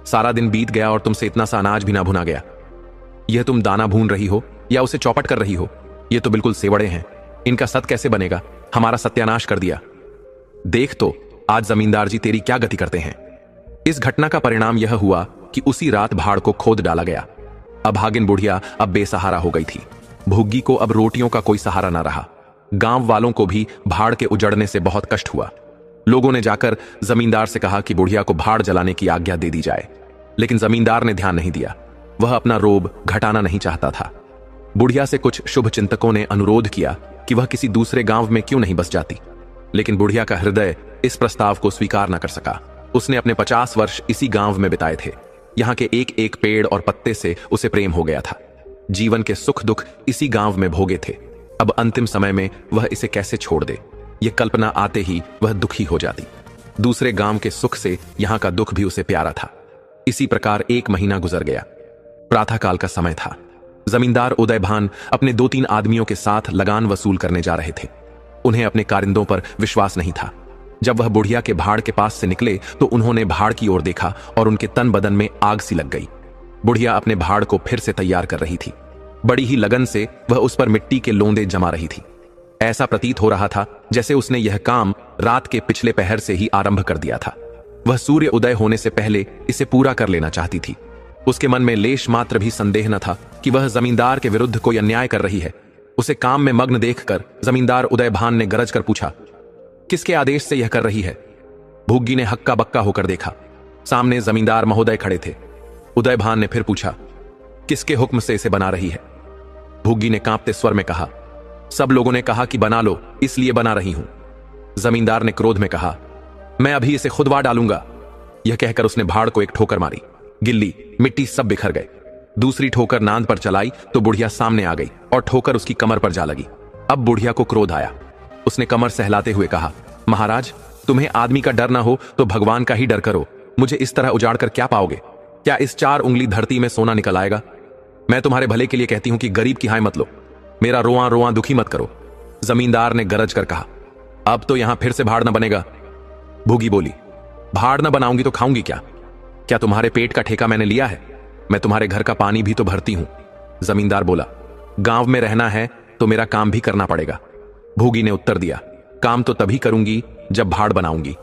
सारा दिन बीत गया और तुमसे इतना सा अनाज भी ना भुना गया। यह तुम दाना भून रही हो या उसे चौपट कर रही हो? यह तो बिल्कुल सेवड़े हैं। इनका सत कैसे बनेगा? हमारा सत्यानाश कर दिया। देख तो आज जमींदार जी तेरी क्या गति करते हैं। इस घटना का परिणाम यह हुआ कि उसी रात भाड़ को खोद डाला गया। अभागिन बुढ़िया अब बेसहारा हो गई थी। भुग्गी को अब रोटियों का कोई सहारा ना रहा। गांव वालों को भी भाड़ के उजड़ने से बहुत कष्ट हुआ। लोगों ने जाकर जमींदार से कहा कि बुढ़िया को भाड़ जलाने की आज्ञा दे दी जाए, लेकिन जमींदार ने ध्यान नहीं दिया। वह अपना रोब घटाना नहीं चाहता था। बुढ़िया से कुछ शुभ चिंतकों ने अनुरोध किया कि वह किसी दूसरे गांव में क्यों नहीं बस जाती, लेकिन बुढ़िया का हृदय इस प्रस्ताव को स्वीकार न कर सका। उसने अपने 50 वर्ष इसी गांव में बिताए थे। यहाँ के एक एक पेड़ और पत्ते से उसे प्रेम हो गया था। जीवन के सुख दुख इसी गांव में भोगे थे। अब अंतिम समय में वह इसे कैसे छोड़ दे, यह कल्पना आते ही वह दुखी हो जाती। दूसरे गांव के सुख से यहाँ का दुख भी उसे प्यारा था। इसी प्रकार 1 महीना गुजर गया। प्रातःकाल का समय था। जमींदार उदयभान अपने 2-3 आदमियों के साथ लगान वसूल करने जा रहे थे। उन्हें अपने कारिंदों पर विश्वास नहीं था। जब वह बुढ़िया के भाड़ के पास से निकले तो उन्होंने भाड़ की ओर देखा और उनके तन बदन में आग सी लग गई। बुढ़िया अपने भाड़ को फिर से तैयार कर रही थी। बड़ी ही लगन से वह उस पर मिट्टी के लोंदे जमा रही थी। ऐसा प्रतीत हो रहा था जैसे उसने यह काम रात के पिछले पहर से ही आरंभ कर दिया था। वह सूर्य उदय होने से पहले इसे पूरा कर लेना चाहती थी। उसके मन में लेश मात्र भी संदेह न था कि वह जमींदार के विरुद्ध कोई अन्याय कर रही है। उसे काम में मग्न देखकर जमींदार उदयभान ने गरज कर पूछा, किसके आदेश से यह कर रही है? भुग्गी ने हक्का बक्का होकर देखा। सामने जमींदार महोदय खड़े थे। उदयभान ने फिर पूछा, किसके हुक्म से इसे बना रही है? भुग्गी ने कांपते स्वर में कहा, सब लोगों ने कहा कि बना लो, इसलिए बना रही हूं। जमींदार ने क्रोध में कहा, मैं अभी इसे खुद वार डालूंगा। यह कहकर उसने भाड़ को एक ठोकर मारी। गिल्ली मिट्टी सब बिखर गए। दूसरी ठोकर नांद पर चलाई तो बुढ़िया सामने आ गई और ठोकर उसकी कमर पर जा लगी। अब बुढ़िया को क्रोध आया। उसने कमर सहलाते हुए कहा, महाराज, तुम्हें आदमी का डर ना हो तो भगवान का ही डर करो। मुझे इस तरह उजाड़ कर क्या पाओगे? क्या इस 4 उंगली धरती में सोना निकल आएगा? मैं तुम्हारे भले के लिए कहती हूं कि गरीब की हाय मत लो, मेरा रोआ रोआ दुखी मत करो। जमींदार ने गरज कर कहा, अब तो यहां फिर से भाड़ न बनेगा। भूगी बोली, भाड़ न बनाऊंगी तो खाऊंगी क्या? क्या तुम्हारे पेट का ठेका मैंने लिया है? मैं तुम्हारे घर का पानी भी तो भरती हूं। जमींदार बोला, गांव में रहना है तो मेरा काम भी करना पड़ेगा। भूगी ने उत्तर दिया, काम तो तभी करूंगी जब भाड़ बनाऊंगी।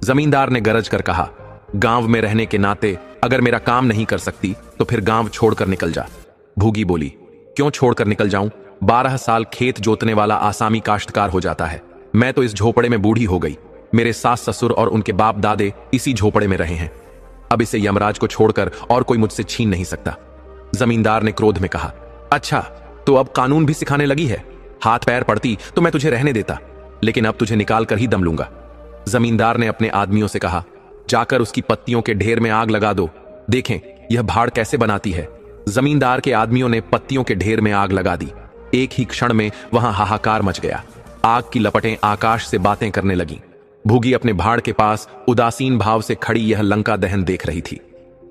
जमींदार ने गरज कर कहा, गांव में रहने के नाते अगर मेरा काम नहीं कर सकती तो फिर गांव छोड़कर निकल जा। भूगी बोली, क्यों छोड़कर निकल जाऊं? 12 साल खेत जोतने वाला आसामी काश्तकार हो जाता है। मैं तो इस झोपड़े में बूढ़ी हो गई। मेरे सास ससुर और उनके बाप दादे इसी झोपड़े में रहे हैं। अब इसे यमराज को छोड़कर और कोई मुझसे छीन नहीं सकता। जमींदार ने क्रोध में कहा, अच्छा तो अब कानून भी सिखाने लगी है? हाथ पैर पड़ती तो मैं तुझे रहने देता, लेकिन अब तुझे निकाल कर ही दम लूंगा। जमींदार ने अपने आदमियों से कहा, जाकर उसकी पत्तियों के ढेर में आग लगा दो, देखें यह भाड़ कैसे बनाती है। जमींदार के आदमियों ने पत्तियों के ढेर में आग लगा दी। एक ही क्षण में वहां हाहाकार मच गया। आग की लपटें आकाश से बातें करने लगीं। भूगी अपने भाड़ के पास उदासीन भाव से खड़ी यह लंका दहन देख रही थी।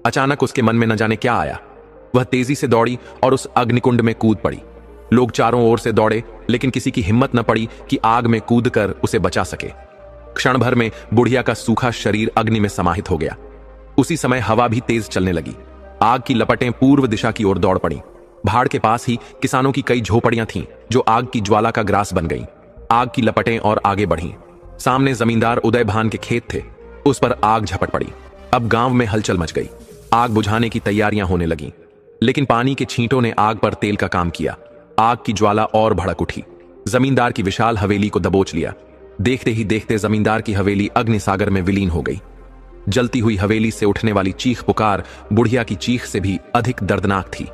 अचानक उसके मन में न जाने क्या आया। वह तेजी से दौड़ी और उस अग्निकुंड में कूद पड़ी। लोग चारों ओर से दौड़े, लेकिन किसी की हिम्मत न पड़ी कि आग में कूदकर उसे बचा सके। क्षण भर में बुढ़िया का सूखा शरीर अग्नि में समाहित हो गया। उसी समय हवा भी तेज चलने लगी। आग की लपटें पूर्व दिशा की ओर दौड़ पड़ी। भाड़ के पास ही किसानों की कई झोपड़ियां थीं, जो आग की ज्वाला का ग्रास बन गईं। आग की लपटें और आगे बढ़ीं। सामने जमींदार उदयभान के खेत थे, उस पर आग झपट पड़ी। अब गांव में हलचल मच गई। आग बुझाने की तैयारियां होने लगीं, लेकिन पानी के छींटों ने आग पर तेल का काम किया। आग की ज्वाला और भड़क उठी। जमींदार की विशाल हवेली को दबोच लिया। देखते ही देखते जमींदार की हवेली अग्निसागर में विलीन हो गई। जलती हुई हवेली से उठने वाली चीख पुकार बुढ़िया की चीख से भी अधिक दर्दनाक थी।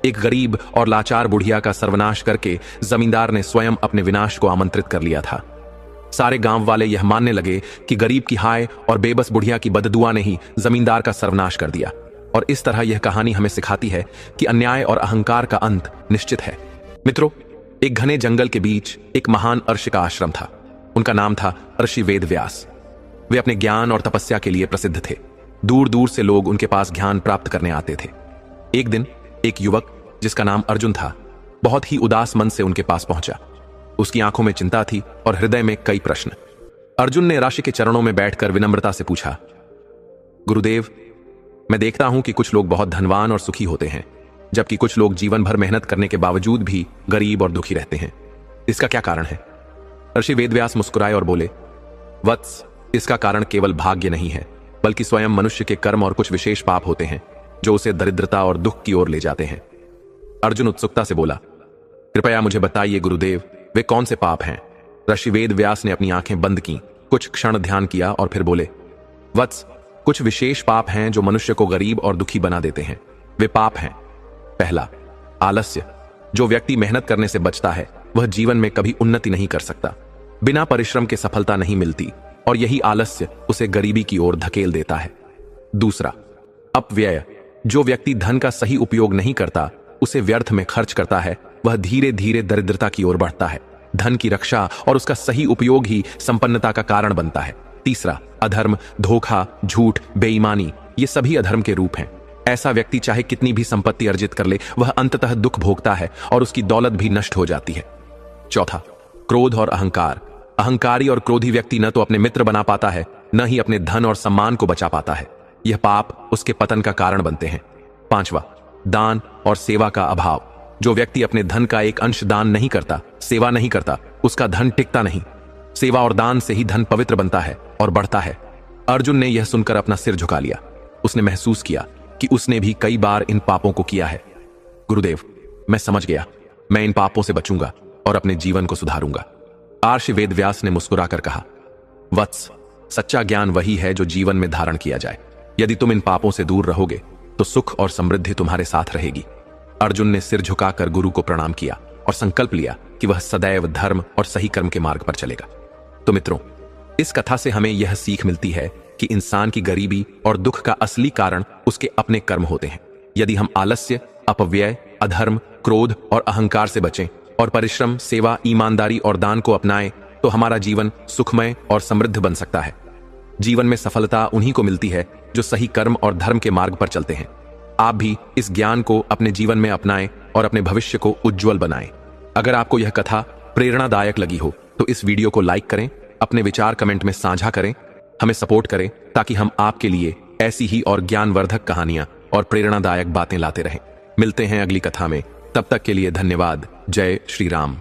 एक गरीब और लाचार बुढ़िया का सर्वनाश करके जमींदार ने स्वयं अपने विनाश को आमंत्रित कर लिया था। सारे गांव वाले यह मानने लगे कि गरीब की हाय और बेबस बुढ़िया की बददुआ ने ही जमींदार का सर्वनाश कर दिया। और इस तरह यह कहानी हमें सिखाती है कि अन्याय और अहंकार का अंत निश्चित है। मित्रों, एक घने जंगल के बीच एक महान अर्षि का आश्रम था। उनका नाम था ऋषि वेद व्यास। वे अपने ज्ञान और तपस्या के लिए प्रसिद्ध थे। दूर दूर से लोग उनके पास ज्ञान प्राप्त करने आते थे। एक दिन एक युवक जिसका नाम अर्जुन था, बहुत ही उदास मन से उनके पास पहुंचा। उसकी आंखों में चिंता थी और हृदय में कई प्रश्न। अर्जुन ने ऋषि के चरणों में बैठकर विनम्रता से पूछा, गुरुदेव, मैं देखता हूं कि कुछ लोग बहुत धनवान और सुखी होते हैं, जबकि कुछ लोग जीवन भर मेहनत करने के बावजूद भी गरीब और दुखी रहते हैं। इसका क्या कारण है? ऋषि वेदव्यास मुस्कुराए और बोले, वत्स, इसका कारण केवल भाग्य नहीं है, बल्कि स्वयं मनुष्य के कर्म और कुछ विशेष पाप होते हैं जो उसे दरिद्रता और दुख की ओर ले जाते हैं। अर्जुन उत्सुकता से बोला, कृपया मुझे बताइए गुरुदेव, वे कौन से पाप हैं? ऋषि वेदव्यास ने अपनी आंखें बंद की, कुछ क्षण ध्यान किया और फिर बोले, वत्स, कुछ विशेष पाप हैं जो मनुष्य को गरीब और दुखी बना देते हैं। वे पाप हैं, पहला, आलस्य। जो व्यक्ति मेहनत करने से बचता है वह जीवन में कभी उन्नति नहीं कर सकता। बिना परिश्रम के सफलता नहीं मिलती और यही आलस्य उसे गरीबी की ओर धकेल देता है। दूसरा, अपव्यय। जो व्यक्ति धन का सही उपयोग नहीं करता, उसे व्यर्थ में खर्च करता है, वह धीरे धीरे दरिद्रता की ओर बढ़ता है। धन की रक्षा और उसका सही उपयोग ही संपन्नता का कारण बनता है। तीसरा, अधर्म, धोखा, झूठ, बेईमानी, ये सभी अधर्म के रूप हैं। ऐसा व्यक्ति चाहे कितनी भी संपत्ति अर्जित कर ले, वह अंततः दुख भोगता है और उसकी दौलत भी नष्ट हो जाती है। चौथा, क्रोध और अहंकार। अहंकारी और क्रोधी व्यक्ति न तो अपने मित्र बना पाता है, न ही अपने धन और सम्मान को बचा पाता है। यह पाप उसके पतन का कारण बनते हैं। पांचवा, दान और सेवा का अभाव। जो व्यक्ति अपने धन का एक अंश दान नहीं करता, सेवा नहीं करता, उसका धन टिकता नहीं। सेवा और दान से ही धन पवित्र बनता है और बढ़ता है। अर्जुन ने यह सुनकर अपना सिर झुका लिया। उसने महसूस किया कि उसने भी कई बार इन पापों को किया है। गुरुदेव, मैं समझ गया, मैं इन पापों से बचूंगा और अपने जीवन को सुधारूंगा। आर्षि वेदव्यास ने मुस्कुराकर कहा, वत्स, सच्चा ज्ञान वही है जो जीवन में धारण किया जाए। यदि तुम इन पापों से दूर रहोगे तो सुख और समृद्धि तुम्हारे साथ रहेगी। अर्जुन ने सिर झुकाकर गुरु को प्रणाम किया और संकल्प लिया कि वह सदैव धर्म और सही कर्म के मार्ग पर चलेगा। तो मित्रों, इस कथा से हमें यह सीख मिलती है कि इंसान की गरीबी और दुख का असली कारण उसके अपने कर्म होते हैं। यदि हम आलस्य, अपव्यय, अधर्म, क्रोध और अहंकार से बचें और परिश्रम, सेवा, ईमानदारी और दान को अपनाएं तो हमारा जीवन सुखमय और समृद्ध बन सकता है। जीवन में सफलता उन्हीं को मिलती है जो सही कर्म और धर्म के मार्ग पर चलते हैं। आप भी इस ज्ञान को अपने जीवन में अपनाएं और अपने भविष्य को उज्जवल बनाएं। अगर आपको यह कथा प्रेरणादायक लगी हो तो इस वीडियो को लाइक करें, अपने विचार कमेंट में साझा करें, हमें सपोर्ट करें ताकि हम आपके लिए ऐसी ही और ज्ञानवर्धक कहानियां और प्रेरणादायक बातें लाते रहें। मिलते हैं अगली कथा में, तब तक के लिए धन्यवाद। जय श्री राम।